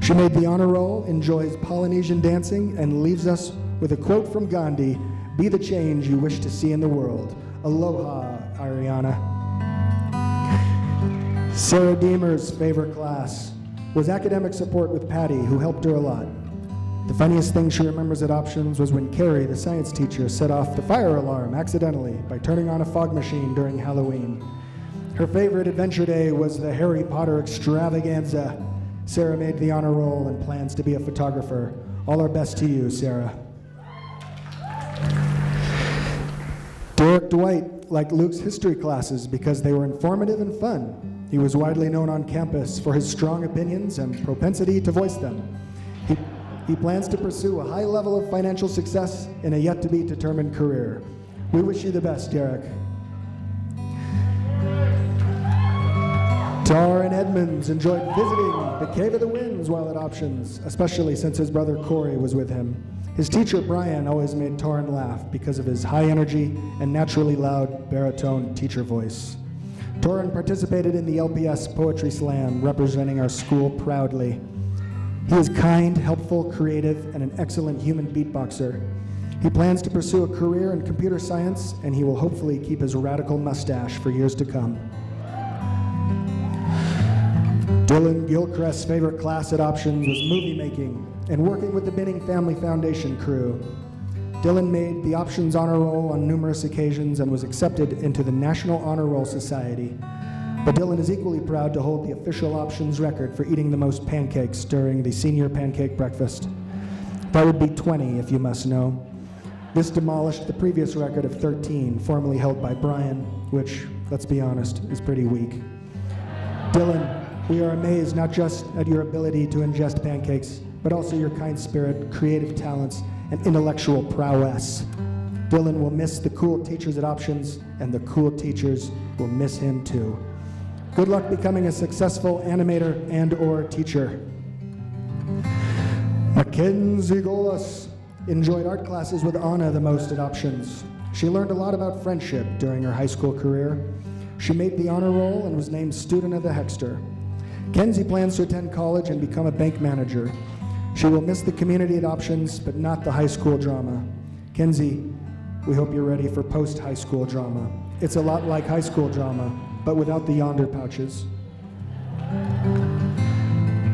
She made the honor roll, enjoys Polynesian dancing, and leaves us with a quote from Gandhi: "Be the change you wish to see in the world." Aloha, Ariana. Sarah Deemer's favorite class was academic support with Patty, who helped her a lot. The funniest thing she remembers at options was when Carrie, the science teacher, set off the fire alarm accidentally by turning on a fog machine during Halloween. Her favorite adventure day was the Harry Potter extravaganza. Sarah made the honor roll and plans to be a photographer. All our best to you, Sarah. Derek Dwight liked Luke's history classes because they were informative and fun. He was widely known on campus for his strong opinions and propensity to voice them. He plans to pursue a high level of financial success in a yet-to-be-determined career. We wish you the best, Derek. Taryn Edmonds enjoyed visiting the Cave of the Winds while at options, especially since his brother Corey was with him. His teacher, Brian, always made Taryn laugh because of his high energy and naturally loud baritone teacher voice. Taryn participated in the LPS Poetry Slam, representing our school proudly. He is kind, helpful, creative, and an excellent human beatboxer. He plans to pursue a career in computer science, and he will hopefully keep his radical mustache for years to come. Dylan Gilchrist's favorite class at options was movie making and working with the Binning Family Foundation crew. Dylan made the Options Honor Roll on numerous occasions and was accepted into the National Honor Roll Society. But Dylan is equally proud to hold the official options record for eating the most pancakes during the senior pancake breakfast. That would be 20, if you must know. This demolished the previous record of 13, formerly held by Brian, which, let's be honest, is pretty weak. Dylan, we are amazed not just at your ability to ingest pancakes, but also your kind spirit, creative talents, and intellectual prowess. Dylan will miss the cool teachers at options, and the cool teachers will miss him too. Good luck becoming a successful animator and/or teacher. Mackenzie Golas enjoyed art classes with Anna the most at Options. She learned a lot about friendship during her high school career. She made the honor roll and was named Student of the Hexter. Kenzie plans to attend college and become a bank manager. She will miss the community at Options, but not the high school drama. Kenzie, we hope you're ready for post-high school drama. It's a lot like high school drama, but without the yonder pouches.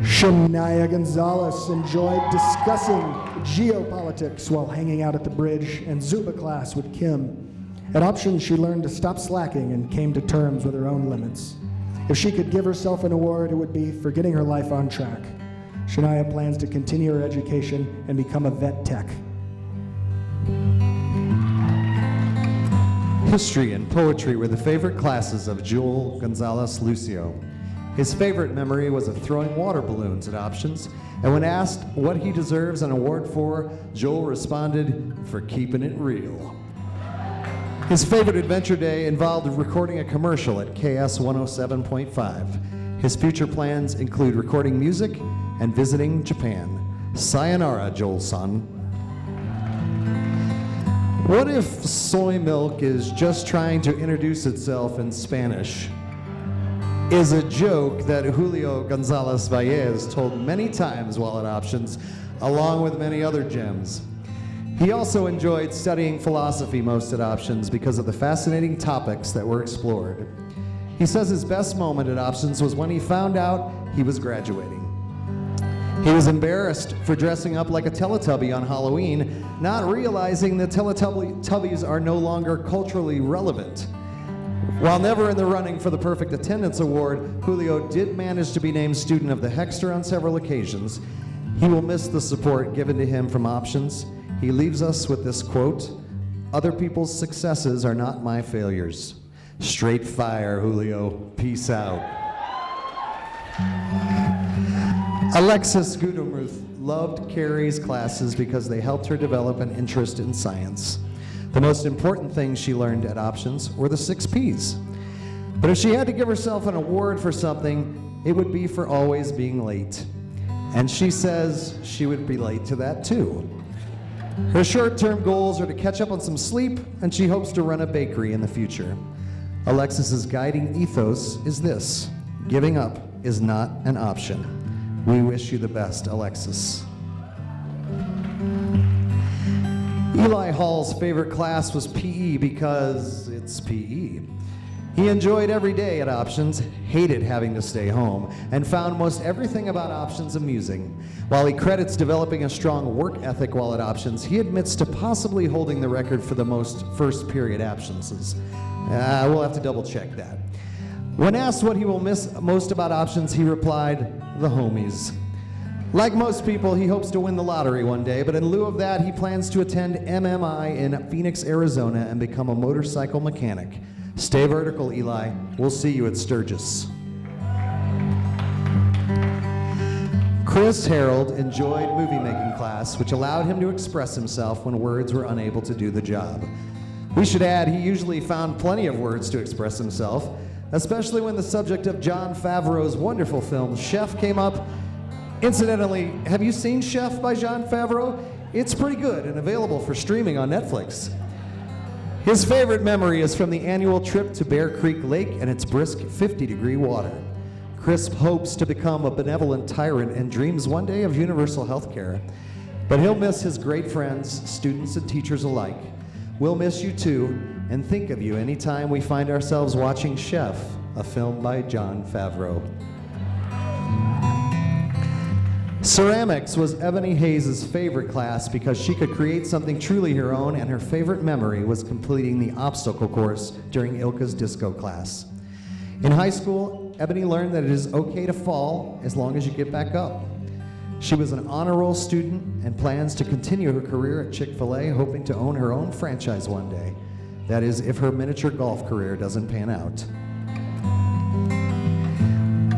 Shania Gonzalez enjoyed discussing geopolitics while hanging out at the bridge and Zumba class with Kim. At Options, she learned to stop slacking and came to terms with her own limits. If she could give herself an award, it would be for getting her life on track. Shania plans to continue her education and become a vet tech. History and poetry were the favorite classes of Joel Gonzalez Lucio. His favorite memory was of throwing water balloons at Options, and when asked what he deserves an award for, Joel responded, "For keeping it real." His favorite adventure day involved recording a commercial at KS 107.5. His future plans include recording music and visiting Japan. Sayonara, Joel-san. What if soy milk is just trying to introduce itself in Spanish? Is a joke that Julio Gonzalez Valles told many times while at Options, along with many other gems. He also enjoyed studying philosophy most at Options because of the fascinating topics that were explored. He says his best moment at Options was when he found out he was graduating. He was embarrassed for dressing up like a Teletubby on Halloween, not realizing that Teletubbies are no longer culturally relevant. While never in the running for the Perfect Attendance Award, Julio did manage to be named Student of the Hexter on several occasions. He will miss the support given to him from Options. He leaves us with this quote, "Other people's successes are not my failures." Straight fire, Julio. Peace out. Alexis Gudemuth loved Carrie's classes because they helped her develop an interest in science. The most important things she learned at Options were the 6 Ps. But if she had to give herself an award for something, it would be for always being late. And she says she would be late to that too. Her short-term goals are to catch up on some sleep, and she hopes to run a bakery in the future. Alexis's guiding ethos is this: giving up is not an option. We wish you the best, Alexis. Eli Hall's favorite class was PE because it's PE. He enjoyed every day at Options, hated having to stay home, and found most everything about Options amusing. While he credits developing a strong work ethic while at Options, he admits to possibly holding the record for the most first period absences. We'll have to double check that. When asked what he will miss most about Options, he replied, "The homies." Like most people, he hopes to win the lottery one day, but in lieu of that, he plans to attend MMI in Phoenix, Arizona, and become a motorcycle mechanic. Stay vertical, Eli. We'll see you at Sturgis. Chris Harold enjoyed movie-making class, which allowed him to express himself when words were unable to do the job. We should add, he usually found plenty of words to express himself, especially when the subject of Jon Favreau's wonderful film, Chef, came up. Incidentally, have you seen Chef by Jon Favreau? It's pretty good and available for streaming on Netflix. His favorite memory is from the annual trip to Bear Creek Lake and its brisk 50-degree water. Chris hopes to become a benevolent tyrant and dreams one day of universal health care. But he'll miss his great friends, students and teachers alike. We'll miss you too, and think of you anytime we find ourselves watching Chef, a film by Jon Favreau. Ceramics was Ebony Hayes' favorite class because she could create something truly her own, and her favorite memory was completing the obstacle course during Ilka's disco class. In high school, Ebony learned that it is okay to fall as long as you get back up. She was an honor roll student and plans to continue her career at Chick-fil-A, hoping to own her own franchise one day. That is, if her miniature golf career doesn't pan out.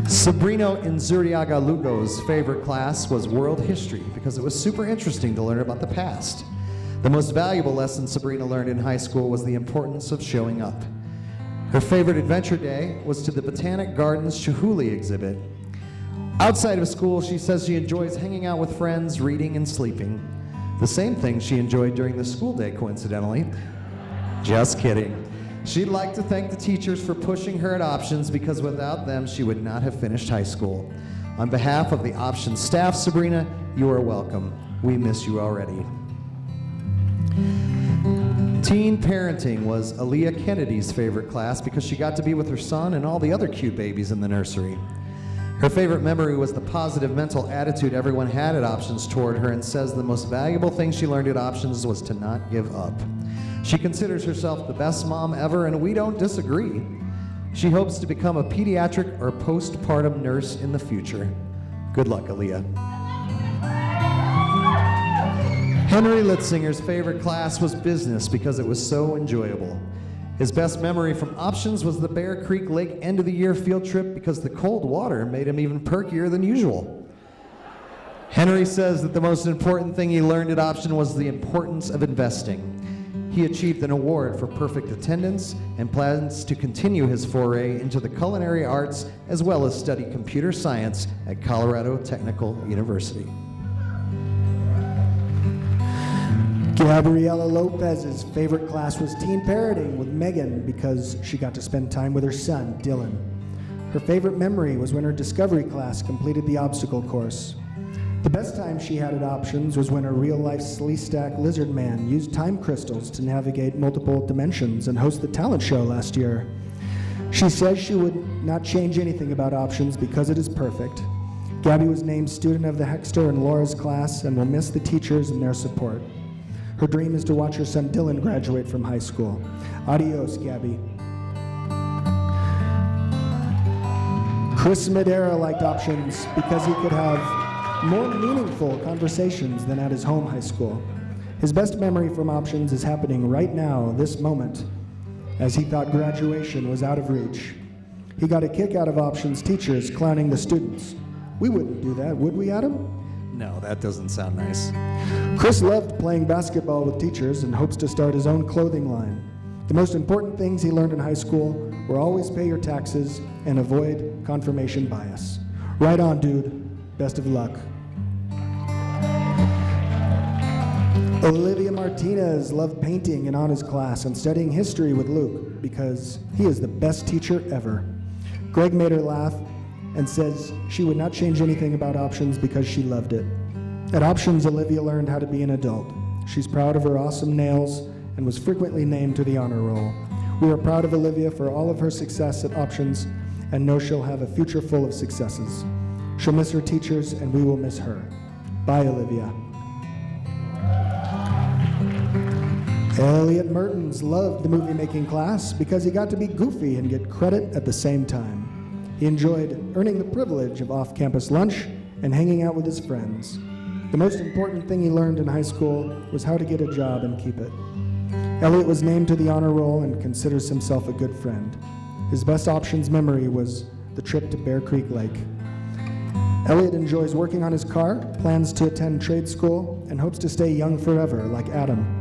Sabrina Inzuriaga Lugo's favorite class was world history because it was super interesting to learn about the past. The most valuable lesson Sabrina learned in high school was the importance of showing up. Her favorite adventure day was to the Botanic Gardens Chihuly exhibit. Outside of school, she says she enjoys hanging out with friends, reading, and sleeping. The same thing she enjoyed during the school day, coincidentally. Just kidding. She'd like to thank the teachers for pushing her at Options because without them, she would not have finished high school. On behalf of the Options staff, Sabrina, you are welcome. We miss you already. Teen parenting was Aaliyah Kennedy's favorite class because she got to be with her son and all the other cute babies in the nursery. Her favorite memory was the positive mental attitude everyone had at Options toward her, and says the most valuable thing she learned at Options was to not give up. She considers herself the best mom ever, and we don't disagree. She hopes to become a pediatric or postpartum nurse in the future. Good luck, Aaliyah. Henry Litzinger's favorite class was business because it was so enjoyable. His best memory from Options was the Bear Creek Lake end-of-the-year field trip because the cold water made him even perkier than usual. Henry says that the most important thing he learned at Option was the importance of investing. He achieved an award for perfect attendance and plans to continue his foray into the culinary arts as well as study computer science at Colorado Technical University. Gabriela Lopez's favorite class was teen parenting with Megan because she got to spend time with her son, Dylan. Her favorite memory was when her discovery class completed the obstacle course. The best time she had at Options was when a real-life Sleestack lizard man used time crystals to navigate multiple dimensions and host the talent show last year. She says she would not change anything about Options because it is perfect. Gabby was named student of the Hexter and Laura's class and will miss the teachers and their support. Her dream is to watch her son Dylan graduate from high school. Adios, Gabby. Chris Madera liked Options because he could have more meaningful conversations than at his home high school. His best memory from Options is happening right now, this moment, as he thought graduation was out of reach. He got a kick out of Options teachers clowning the students. We wouldn't do that, would we, Adam? No, that doesn't sound nice. Chris loved playing basketball with teachers and hopes to start his own clothing line. The most important things he learned in high school were always pay your taxes and avoid confirmation bias. Right on, dude. Best of luck. Olivia Martinez loved painting in honors class and studying history with Luke because he is the best teacher ever. Greg made her laugh and says she would not change anything about Options because she loved it. At Options, Olivia learned how to be an adult. She's proud of her awesome nails and was frequently named to the honor roll. We are proud of Olivia for all of her success at Options and know she'll have a future full of successes. She'll miss her teachers and we will miss her. Bye, Olivia. Elliot Mertens loved the movie-making class because he got to be goofy and get credit at the same time. He enjoyed earning the privilege of off-campus lunch and hanging out with his friends. The most important thing he learned in high school was how to get a job and keep it. Elliot was named to the honor roll and considers himself a good friend. His best Options memory was the trip to Bear Creek Lake. Elliot enjoys working on his car, plans to attend trade school, and hopes to stay young forever, like Adam.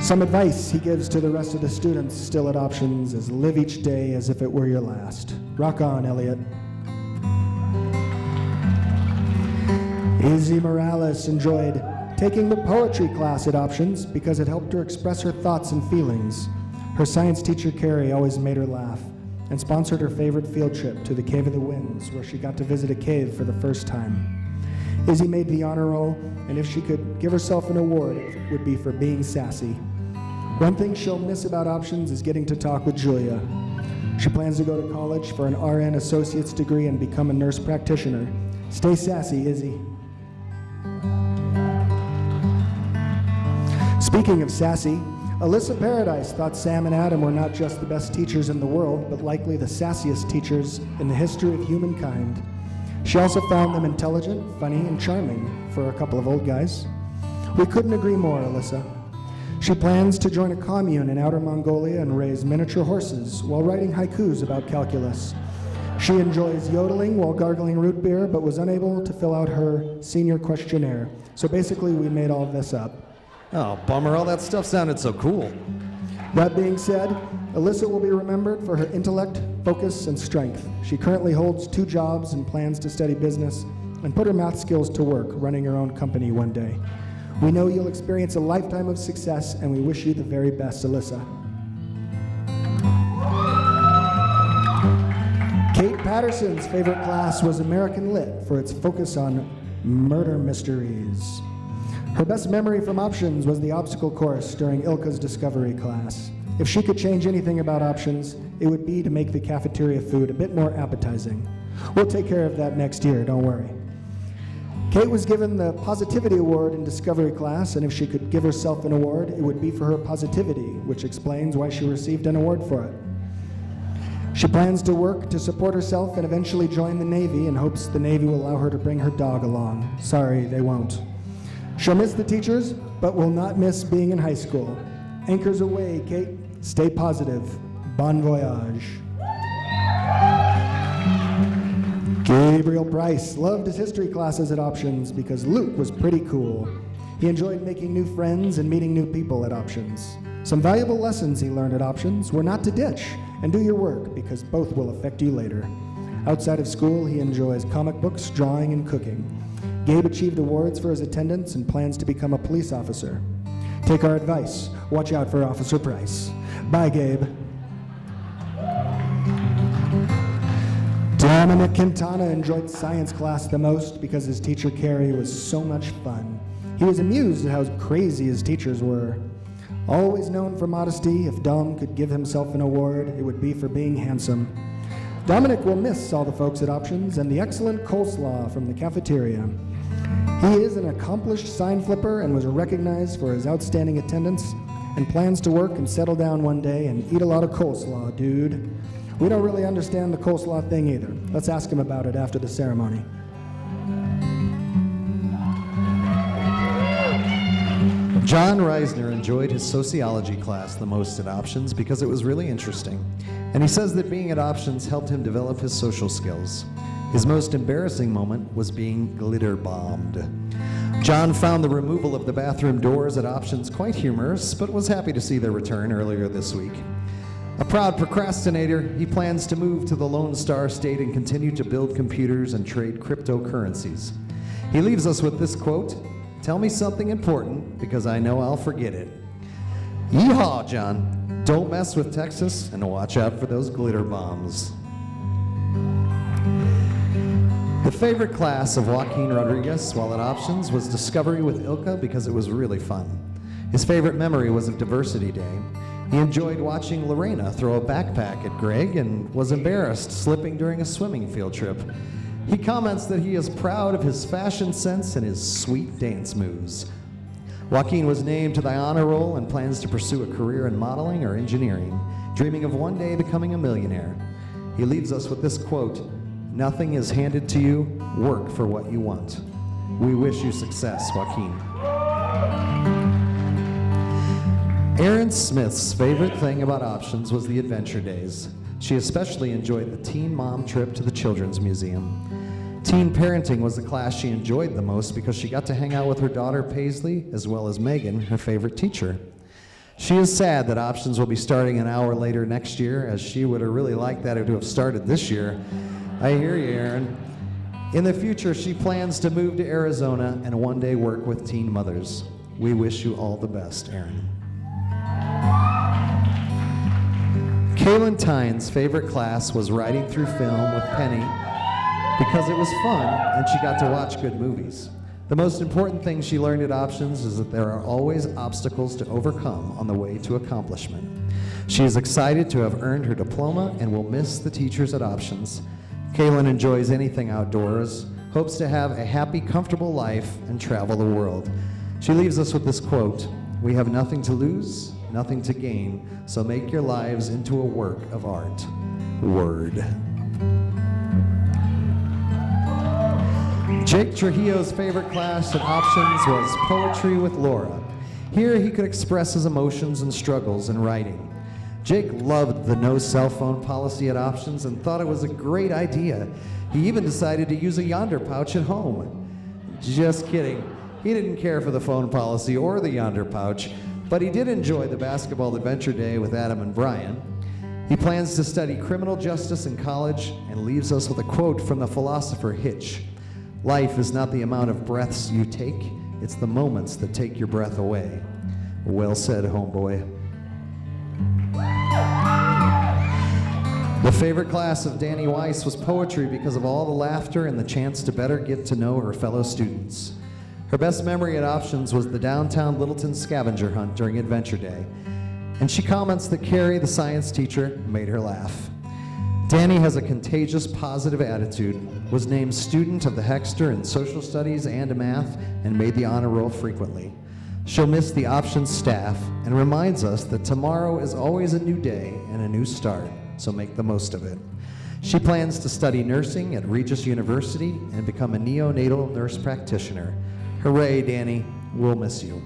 Some advice he gives to the rest of the students still at Options is live each day as if it were your last. Rock on, Elliot. Izzy Morales enjoyed taking the poetry class at Options because it helped her express her thoughts and feelings. Her science teacher, Carrie, always made her laugh and sponsored her favorite field trip to the Cave of the Winds, where she got to visit a cave for the first time. Izzy made the honor roll, and if she could give herself an award, it would be for being sassy. One thing she'll miss about Options is getting to talk with Julia. She plans to go to college for an RN associate's degree and become a nurse practitioner. Stay sassy, Izzy. Speaking of sassy, Alyssa Paradise thought Sam and Adam were not just the best teachers in the world, but likely the sassiest teachers in the history of humankind. She also found them intelligent, funny, and charming for a couple of old guys. We couldn't agree more, Alyssa. She plans to join a commune in Outer Mongolia and raise miniature horses while writing haikus about calculus. She enjoys yodeling while gargling root beer, but was unable to fill out her senior questionnaire. So basically, we made all this up. Oh, bummer. All that stuff sounded so cool. That being said, Alyssa will be remembered for her intellect, focus, and strength. She currently holds 2 jobs and plans to study business and put her math skills to work running her own company one day. We know you'll experience a lifetime of success, and we wish you the very best, Alyssa. Kate Patterson's favorite class was American Lit for its focus on murder mysteries. Her best memory from options was the obstacle course during Ilka's discovery class. If she could change anything about options, it would be to make the cafeteria food a bit more appetizing. We'll take care of that next year, don't worry. Kate was given the Positivity Award in Discovery class, and if she could give herself an award, it would be for her positivity, which explains why she received an award for it. She plans to work to support herself and eventually join the Navy and hopes the Navy will allow her to bring her dog along. Sorry, they won't. She'll miss the teachers, but will not miss being in high school. Anchors away, Kate. Stay positive. Bon voyage. Gabriel Price loved his history classes at Options because Luke was pretty cool. He enjoyed making new friends and meeting new people at Options. Some valuable lessons he learned at Options were not to ditch and do your work because both will affect you later. Outside of school, he enjoys comic books, drawing, and cooking. Gabe achieved awards for his attendance and plans to become a police officer. Take our advice. Watch out for Officer Price. Bye, Gabe. Dominic Quintana enjoyed science class the most because his teacher Carrie was so much fun. He was amused at how crazy his teachers were. Always known for modesty, if Dom could give himself an award, it would be for being handsome. Dominic will miss all the folks at Options and the excellent coleslaw from the cafeteria. He is an accomplished sign flipper and was recognized for his outstanding attendance and plans to work and settle down one day and eat a lot of coleslaw, dude. We don't really understand the coleslaw thing either. Let's ask him about it after the ceremony. John Reisner enjoyed his sociology class the most at Options because it was really interesting. And he says that being at Options helped him develop his social skills. His most embarrassing moment was being glitter bombed. John found the removal of the bathroom doors at Options quite humorous, but was happy to see their return earlier this week. A proud procrastinator, he plans to move to the Lone Star State and continue to build computers and trade cryptocurrencies. He leaves us with this quote, "Tell me something important, because I know I'll forget it." Yeehaw, John. Don't mess with Texas, and watch out for those glitter bombs. The favorite class of Joaquin Rodriguez while at Options was Discovery with Ilka because it was really fun. His favorite memory was of Diversity Day. He enjoyed watching Lorena throw a backpack at Greg and was embarrassed slipping during a swimming field trip. He comments that he is proud of his fashion sense and his sweet dance moves. Joaquin was named to the honor roll and plans to pursue a career in modeling or engineering, dreaming of one day becoming a millionaire. He leaves us with this quote, "Nothing is handed to you, work for what you want." We wish you success, Joaquin. Erin Smith's favorite thing about Options was the adventure days. She especially enjoyed the teen mom trip to the Children's Museum. Teen parenting was the class she enjoyed the most because she got to hang out with her daughter Paisley as well as Megan, her favorite teacher. She is sad that Options will be starting an hour later next year, as she would have really liked that to have started this year. I hear you, Erin. In the future, she plans to move to Arizona and one day work with teen mothers. We wish you all the best, Erin. Kaylin Tynes' favorite class was writing through film with Penny because it was fun and she got to watch good movies. The most important thing she learned at Options is that there are always obstacles to overcome on the way to accomplishment. She is excited to have earned her diploma and will miss the teachers at Options. Kaylin enjoys anything outdoors, hopes to have a happy, comfortable life, and travel the world. She leaves us with this quote, "We have nothing to lose, nothing to gain, so make your lives into a work of art." Word. Jake Trujillo's favorite class at Options was Poetry with Laura. Here he could express his emotions and struggles in writing. Jake loved the no cell phone policy at Options and thought it was a great idea. He even decided to use a Yonder pouch at home. Just kidding. He didn't care for the phone policy or the Yonder pouch, but he did enjoy the basketball adventure day with Adam and Brian. He plans to study criminal justice in college and leaves us with a quote from the philosopher Hitch. Life is not the amount of breaths you take, it's the moments that take your breath away. Well said, homeboy. The favorite class of Danny Weiss was poetry because of all the laughter and the chance to better get to know her fellow students. Her best memory at Options was the downtown Littleton scavenger hunt during Adventure Day, and she comments that Carrie, the science teacher, made her laugh. Danny has a contagious positive attitude, was named student of the Hexter in social studies and math, and made the honor roll frequently. She'll miss the Options staff and reminds us that tomorrow is always a new day and a new start, so make the most of it. She plans to study nursing at Regis University and become a neonatal nurse practitioner. Hooray, Danny, we'll miss you.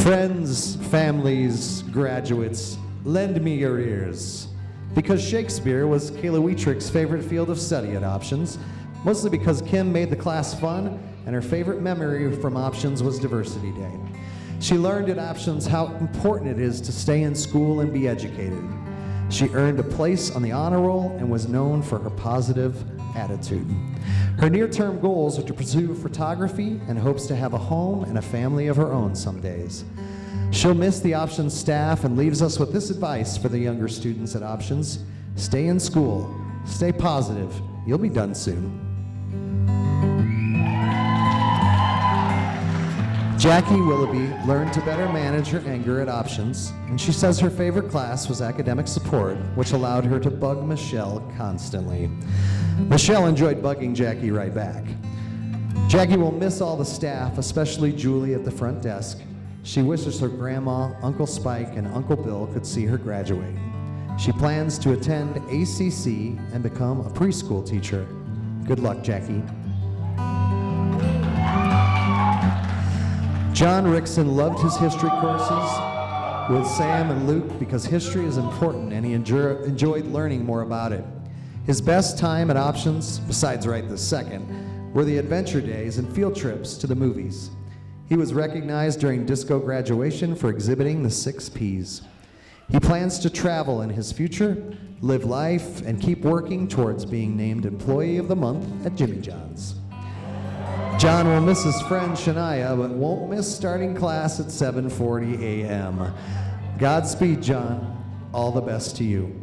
Friends, families, graduates, lend me your ears. Because Shakespeare was Kayla Wietrich's favorite field of study at Options, mostly because Kim made the class fun, and her favorite memory from Options was Diversity Day. She learned at Options how important it is to stay in school and be educated. She earned a place on the honor roll and was known for her positive attitude. Her near-term goals are to pursue photography and hopes to have a home and a family of her own some days. She'll miss the Options staff and leaves us with this advice for the younger students at Options: stay in school, stay positive, you'll be done soon. Jackie Willoughby learned to better manage her anger at Options, and she says her favorite class was academic support, which allowed her to bug Michelle constantly. Michelle enjoyed bugging Jackie right back. Jackie will miss all the staff, especially Julie at the front desk. She wishes her grandma, Uncle Spike, and Uncle Bill could see her graduate. She plans to attend ACC and become a preschool teacher. Good luck, Jackie. John Rickson loved his history courses with Sam and Luke because history is important and he enjoyed learning more about it. His best time at Options, besides right this second, were the adventure days and field trips to the movies. He was recognized during disco graduation for exhibiting the 6 Ps. He plans to travel in his future, live life, and keep working towards being named Employee of the Month at Jimmy John's. John will miss his friend Shania, but won't miss starting class at 7:40 a.m. Godspeed, John. All the best to you.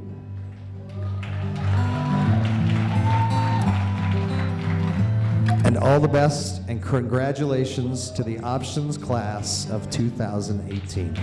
And all the best and congratulations to the Options class of 2018.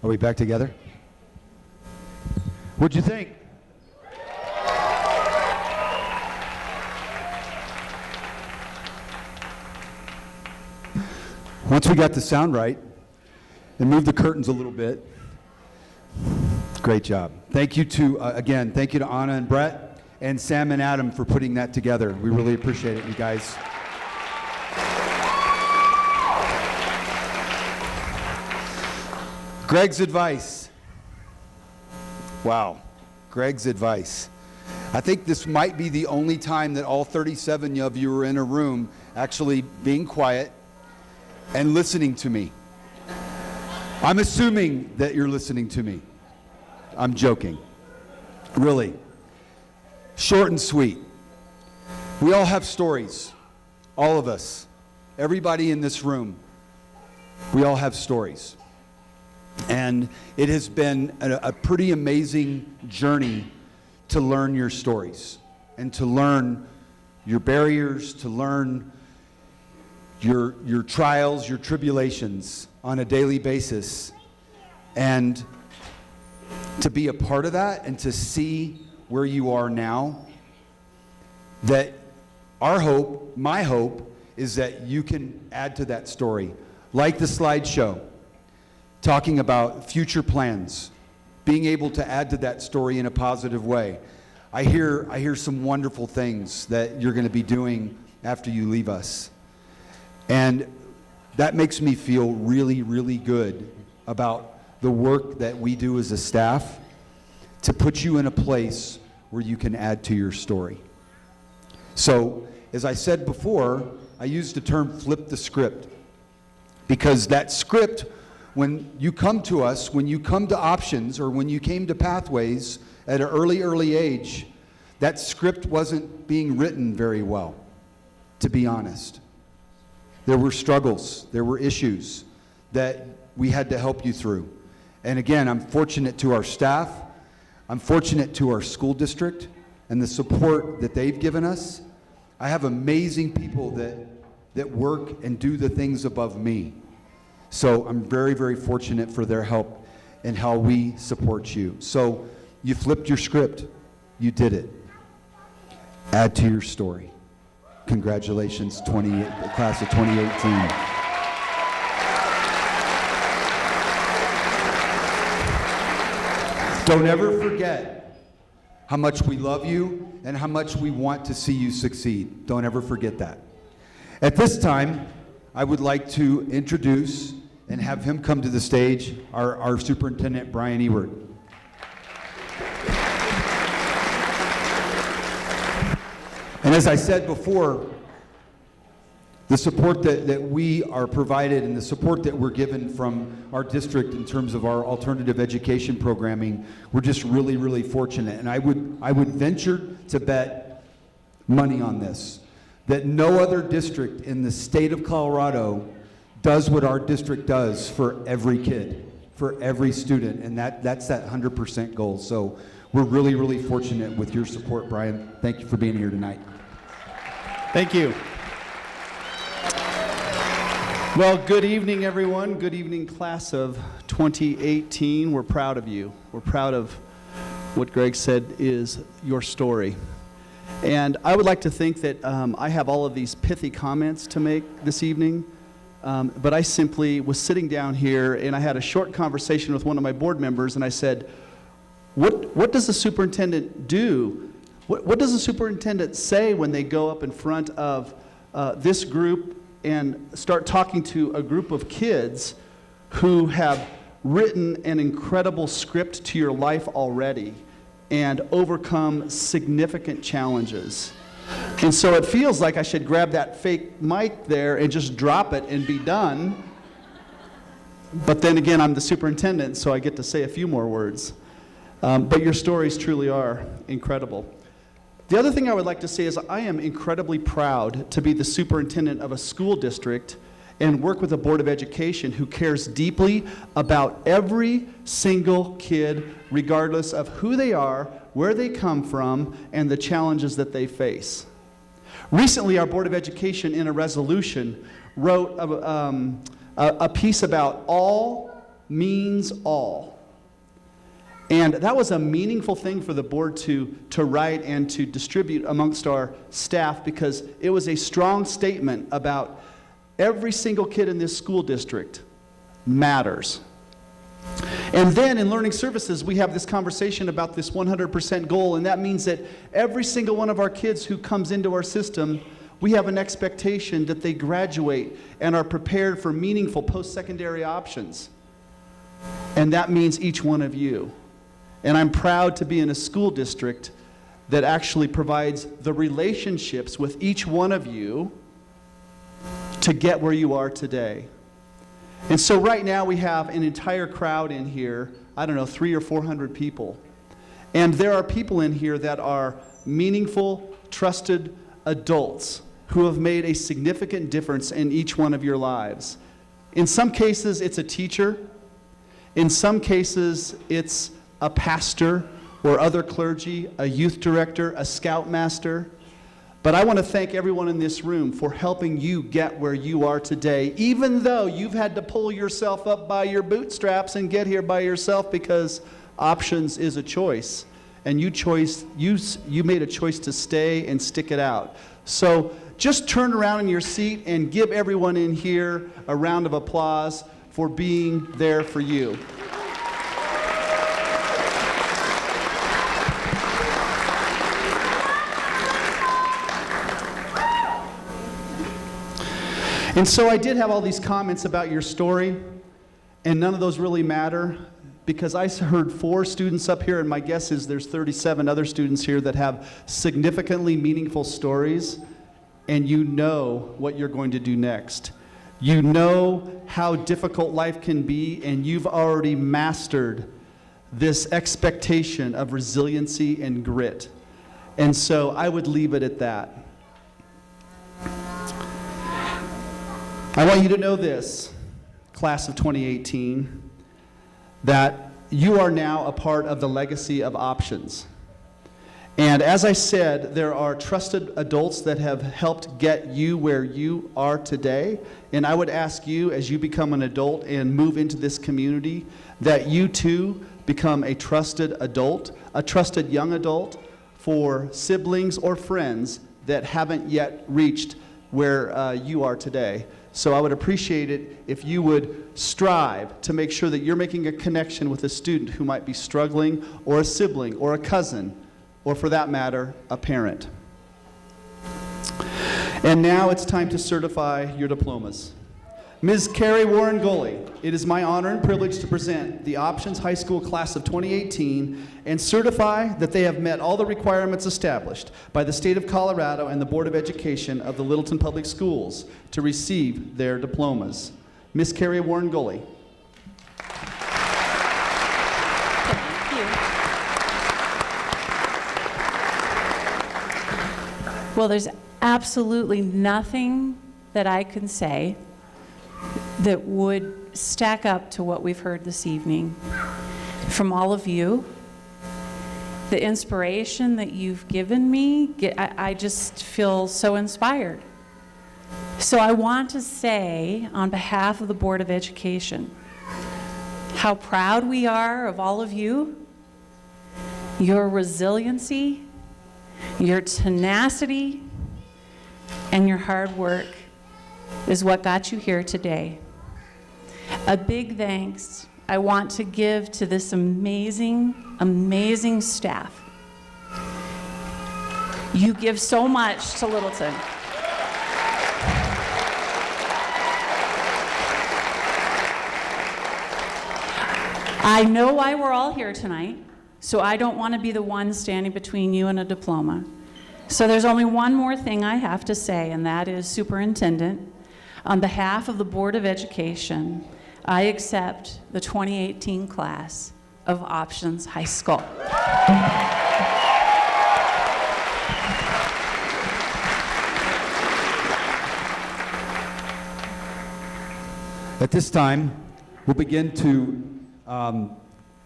Are we back together? What'd you think? Once we got the sound right and moved the curtains a little bit, great job. Thank you to, again, thank you to Anna and Brett and Sam and Adam for putting that together. We really appreciate it, you guys. Greg's advice. Wow, Greg's advice. I think this might be the only time that all 37 of you are in a room actually being quiet and listening to me. I'm assuming that you're listening to me. I'm joking. Really. Short and sweet. We all have stories. All of us. Everybody in this room. We all have stories. And it has been a pretty amazing journey to learn your stories and to learn your barriers, to learn your trials, your tribulations on a daily basis, and to be a part of that and to see where you are now. That our hope, my hope, is that you can add to that story, like the slideshow, talking about future plans, being able to add to that story in a positive way. I hear some wonderful things that you're going to be doing after you leave us. And that makes me feel really, really good about the work that we do as a staff to put you in a place where you can add to your story. So, as I said before, I used the term flip the script, because that script, when you come to us, when you come to options, or when you came to Pathways at an early age, that script wasn't being written very well, to be honest. There were struggles, there were issues that we had to help you through. And again, I'm fortunate to our staff, I'm fortunate to our school district and the support that they've given us. I have amazing people that work and do the things above me. So I'm very, very fortunate for their help and how we support you. So you flipped your script. You did it. Add to your story. Congratulations, the class of 2018. Don't ever forget how much we love you and how much we want to see you succeed. Don't ever forget that. At this time, I would like to introduce and have him come to the stage, our superintendent, Brian Ewert. And as I said before, the support that we are provided and the support that we're given from our district in terms of our alternative education programming, we're just really, really fortunate. And I would venture to bet money on this, that no other district in the state of Colorado does what our district does for every kid, for every student, and that's that 100% goal. So we're really, really fortunate with your support, Brian. Thank you for being here tonight. Thank you. Well, good evening, everyone. Good evening, class of 2018. We're proud of you. We're proud of what Greg said is your story. And I would like to think that I have all of these pithy comments to make this evening, but I simply was sitting down here and I had a short conversation with one of my board members, and I said, what does the superintendent do? What does the superintendent say when they go up in front of this group and start talking to a group of kids who have written an incredible script to your life already and overcome significant challenges? And so it feels like I should grab that fake mic there and just drop it and be done. But then again, I'm the superintendent, so I get to say a few more words. But your stories truly are incredible. The other thing I would like to say is I am incredibly proud to be the superintendent of a school district and work with a board of education who cares deeply about every single kid, regardless of who they are, where they come from, and the challenges that they face. Recently, our board of education, in a resolution, wrote a piece about all means all. And that was a meaningful thing for the board to write and to distribute amongst our staff, because it was a strong statement about Every single kid in this school district matters. And then in learning services, we have this conversation about this 100% goal, and that means that every single one of our kids who comes into our system, we have an expectation that they graduate and are prepared for meaningful post-secondary options. And that means each one of you. And I'm proud to be in a school district that actually provides the relationships with each one of you to get where you are today. And so right now we have an entire crowd in here, I don't know, 300 or 400 people. And there are people in here that are meaningful, trusted adults who have made a significant difference in each one of your lives. In some cases, it's a teacher. In some cases, it's a pastor or other clergy, a youth director, a scoutmaster. But I want to thank everyone in this room for helping you get where you are today, even though you've had to pull yourself up by your bootstraps and get here by yourself, because options is a choice. And you made a choice to stay and stick it out. So just turn around in your seat and give everyone in here a round of applause for being there for you. And so I did have all these comments about your story, and none of those really matter, because I heard 4 students up here, and my guess is there's 37 other students here that have significantly meaningful stories, and you know what you're going to do next. You know how difficult life can be, and you've already mastered this expectation of resiliency and grit. And so I would leave it at that. I want you to know this, class of 2018, that you are now a part of the legacy of options. And as I said, there are trusted adults that have helped get you where you are today. And I would ask you, as you become an adult and move into this community, that you too become a trusted adult, a trusted young adult for siblings or friends that haven't yet reached where you are today. So I would appreciate it if you would strive to make sure that you're making a connection with a student who might be struggling, or a sibling, or a cousin, or for that matter, a parent. And now it's time to certify your diplomas. Ms. Carrie Warren Gully, it is my honor and privilege to present the Options High School Class of 2018 and certify that they have met all the requirements established by the State of Colorado and the Board of Education of the Littleton Public Schools to receive their diplomas. Ms. Carrie Warren Gully. Thank you. Well, there's absolutely nothing that I can say that would stack up to what we've heard this evening from all of you. The inspiration that you've given me, I just feel so inspired. So I want to say, on behalf of the Board of Education, how proud we are of all of you, your resiliency, your tenacity, and your hard work is what got you here today. A big thanks I want to give to this amazing, amazing staff. You give so much to Littleton. I know why we're all here tonight, so I don't want to be the one standing between you and a diploma. So there's only one more thing I have to say, and that is, Superintendent, on behalf of the Board of Education, I accept the 2018 class of Options High School. At this time, we'll begin to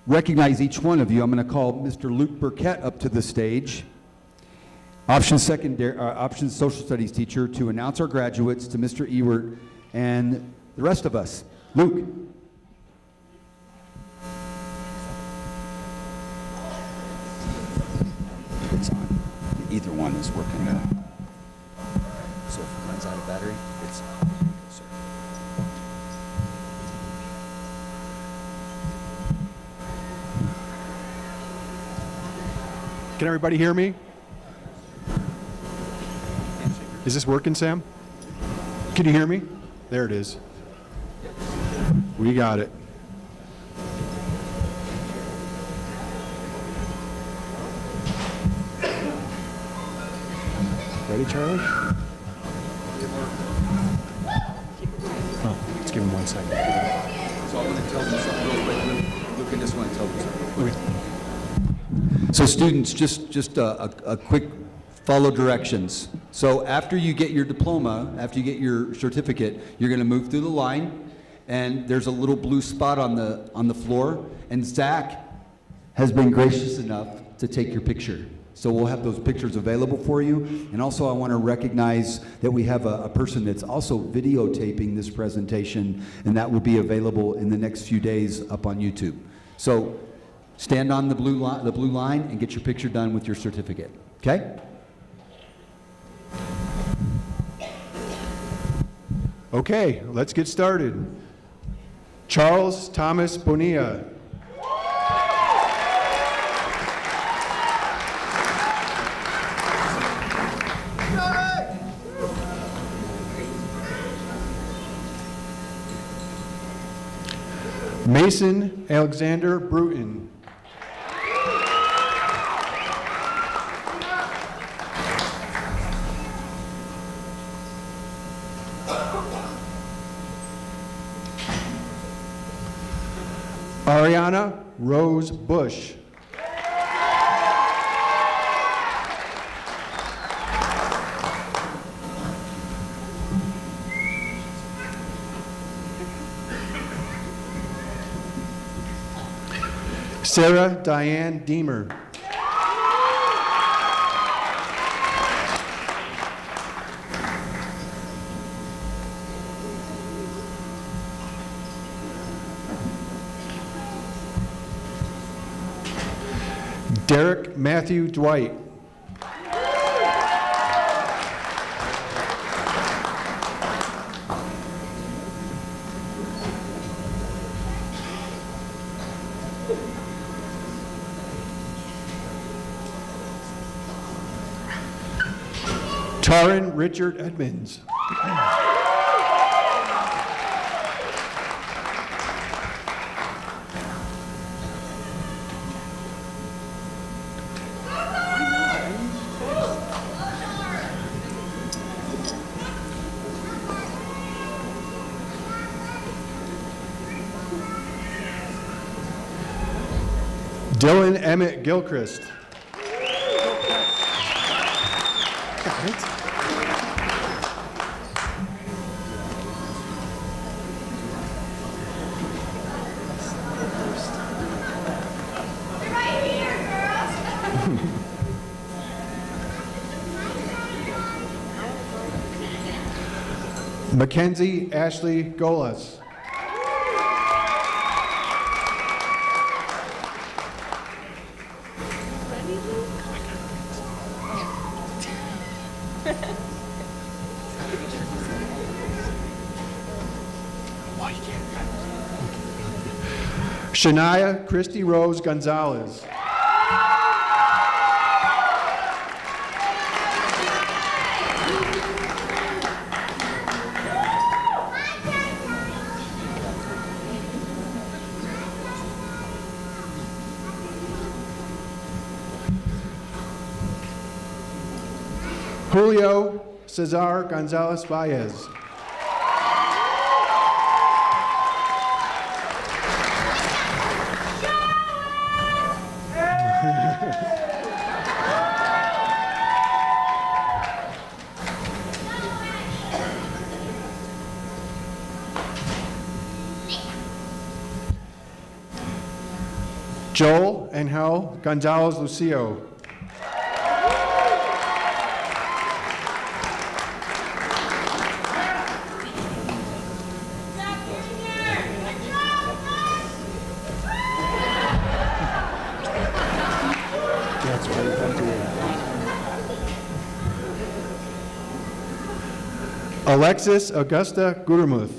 recognize each one of you. I'm going to call Mr. Luke Burkett up to the stage, Options Social Studies teacher, to announce our graduates to Mr. Ewert and the rest of us. Luke. It's on. Either one is working. So if it runs out of battery, it's Can everybody hear me? Is this working, Sam? Can you hear me? There it is. We got it. Ready, Charlie? Oh, let's give him 1 second. So I'm going to tell them something real quick. Look at this one and tell them something. So students, just a quick follow directions. So after you get your diploma, after you get your certificate, you're going to move through the line, and there's a little blue spot on the floor, and Zach has been gracious enough to take your picture. So we'll have those pictures available for you. And also I want to recognize that we have a person that's also videotaping this presentation, and that will be available in the next few days up on YouTube. So stand on the blue line and get your picture done with your certificate. Okay? Okay, let's get started. Charles Thomas Bonilla. Mason Alexander Bruton. Ariana Rose Bush. Sarah Diane Deemer. Derek Matthew Dwight. Taran Richard Edmonds. Dylan Emmett Gilchrist. Got it. Mackenzie Ashley Golas. Shania Christy Rose Gonzalez. Julio Cesar Gonzalez Baez. Joel Angel Gonzalez Lucio. Alexis Augusta Gurumuth.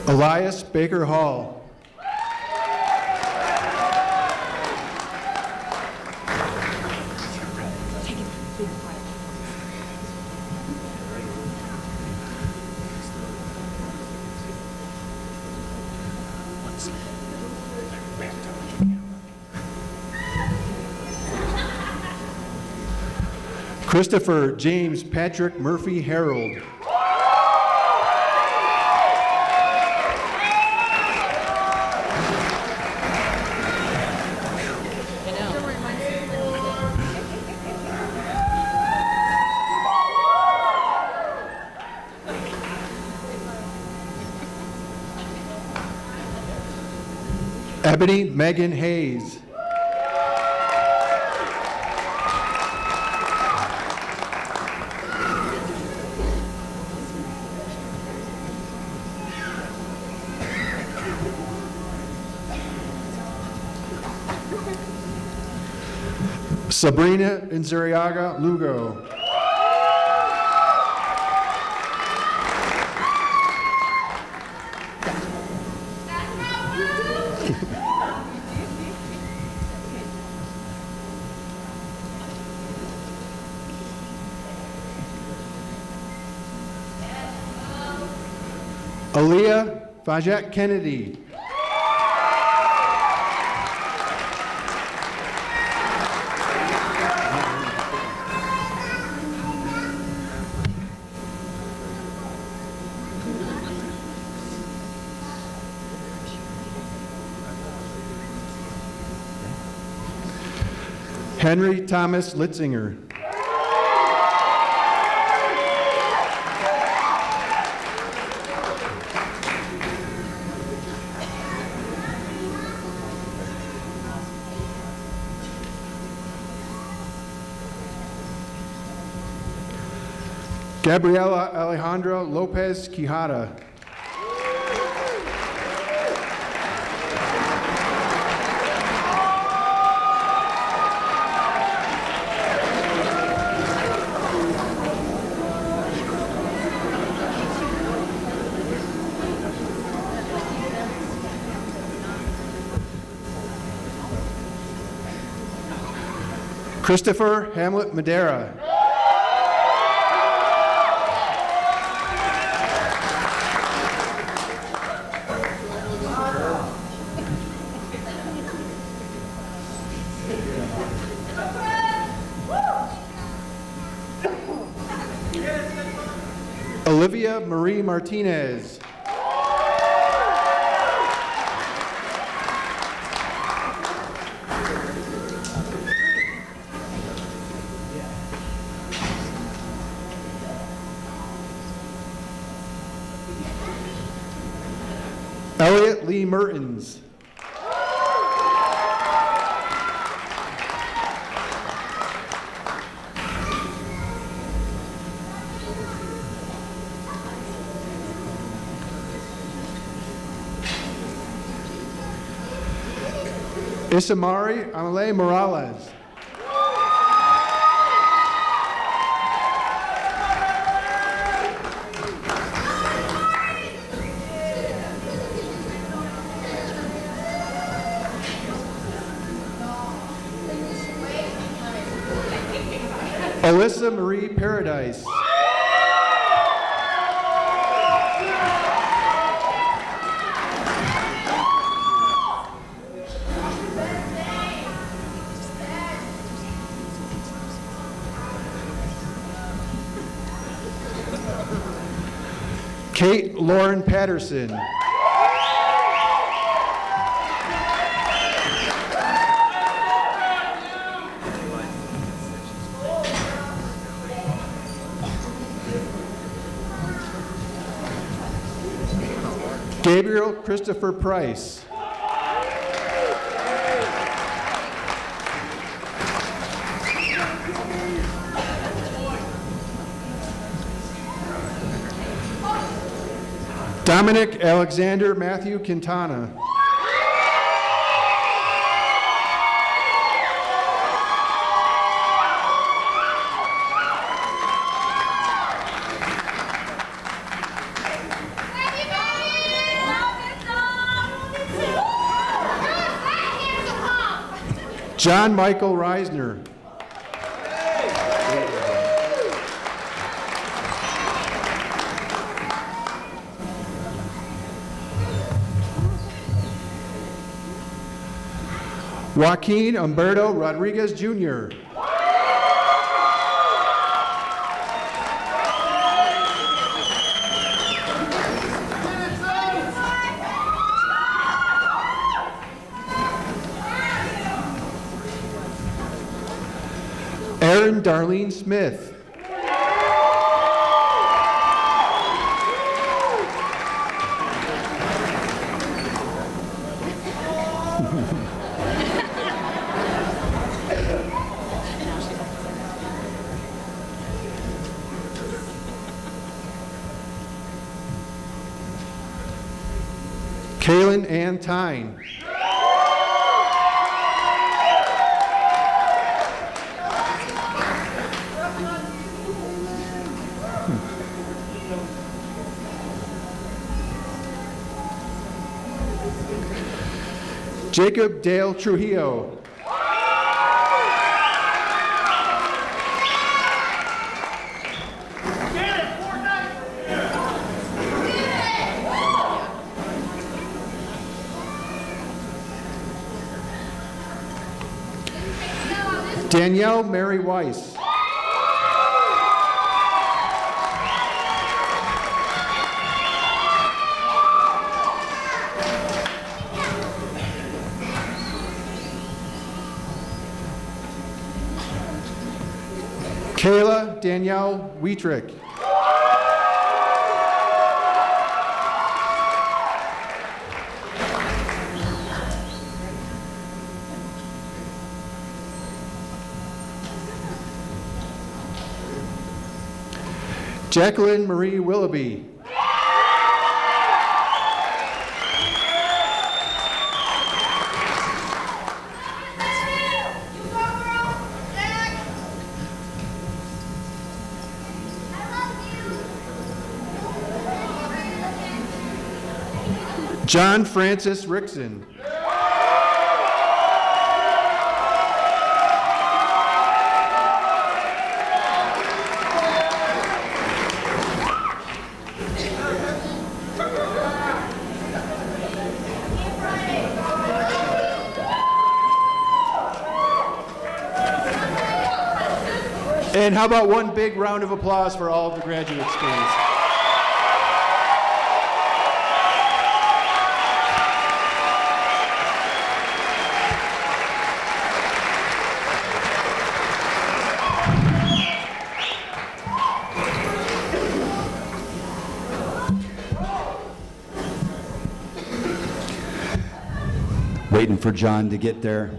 Elias Baker Hall. Christopher James Patrick Murphy Harold. Ebony Megan Hayes. Sabrina Inzuriaga Lugo. Aaliyah Fajat Kennedy. Henry Thomas Litzinger. Gabriela Alejandra Lopez Quijada. Christopher Hamlet Madera. Olivia Marie Martinez. Elliot Lee Mertens. Isamari Amale Morales. Alyssa Marie Paradise. Kate Lauren Patterson. Gabriel Christopher Price. Dominic Alexander Matthew Quintana. John Michael Reisner. Joaquin Humberto Rodriguez Jr. Erin Darlene Smith. Kaylin Ann Tyne. Jacob Dale Trujillo. Danielle Mary Weiss. Kayla Danielle Wietrick. Jacqueline Marie Willoughby. John Francis Rickson. And how about one big round of applause for all of the graduates, please? Waiting for John to get there.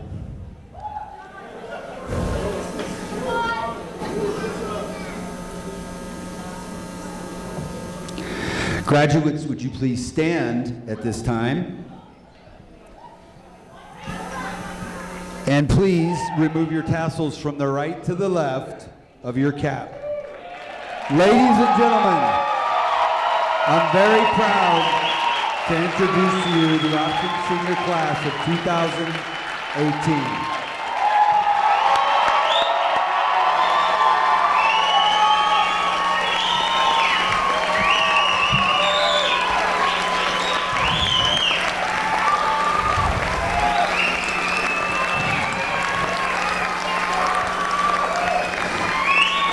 Graduates, would you please stand at this time? And please remove your tassels from the right to the left of your cap. Ladies and gentlemen, I'm very proud to introduce to you the Option Senior Class of 2018.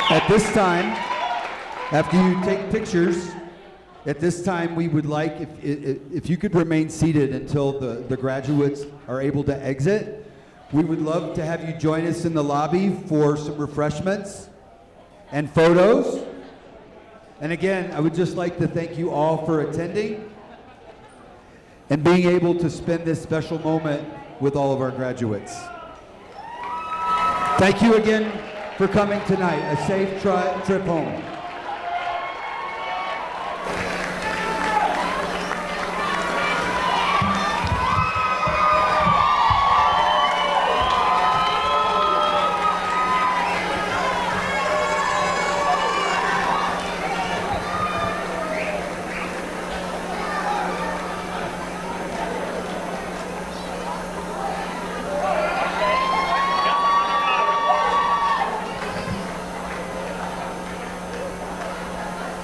At this time, after you take pictures, at this time we would like, if you could remain seated until the graduates are able to exit, we would love to have you join us in the lobby for some refreshments and photos. And again, I would just like to thank you all for attending and being able to spend this special moment with all of our graduates. Thank you again for coming tonight. A safe trip home.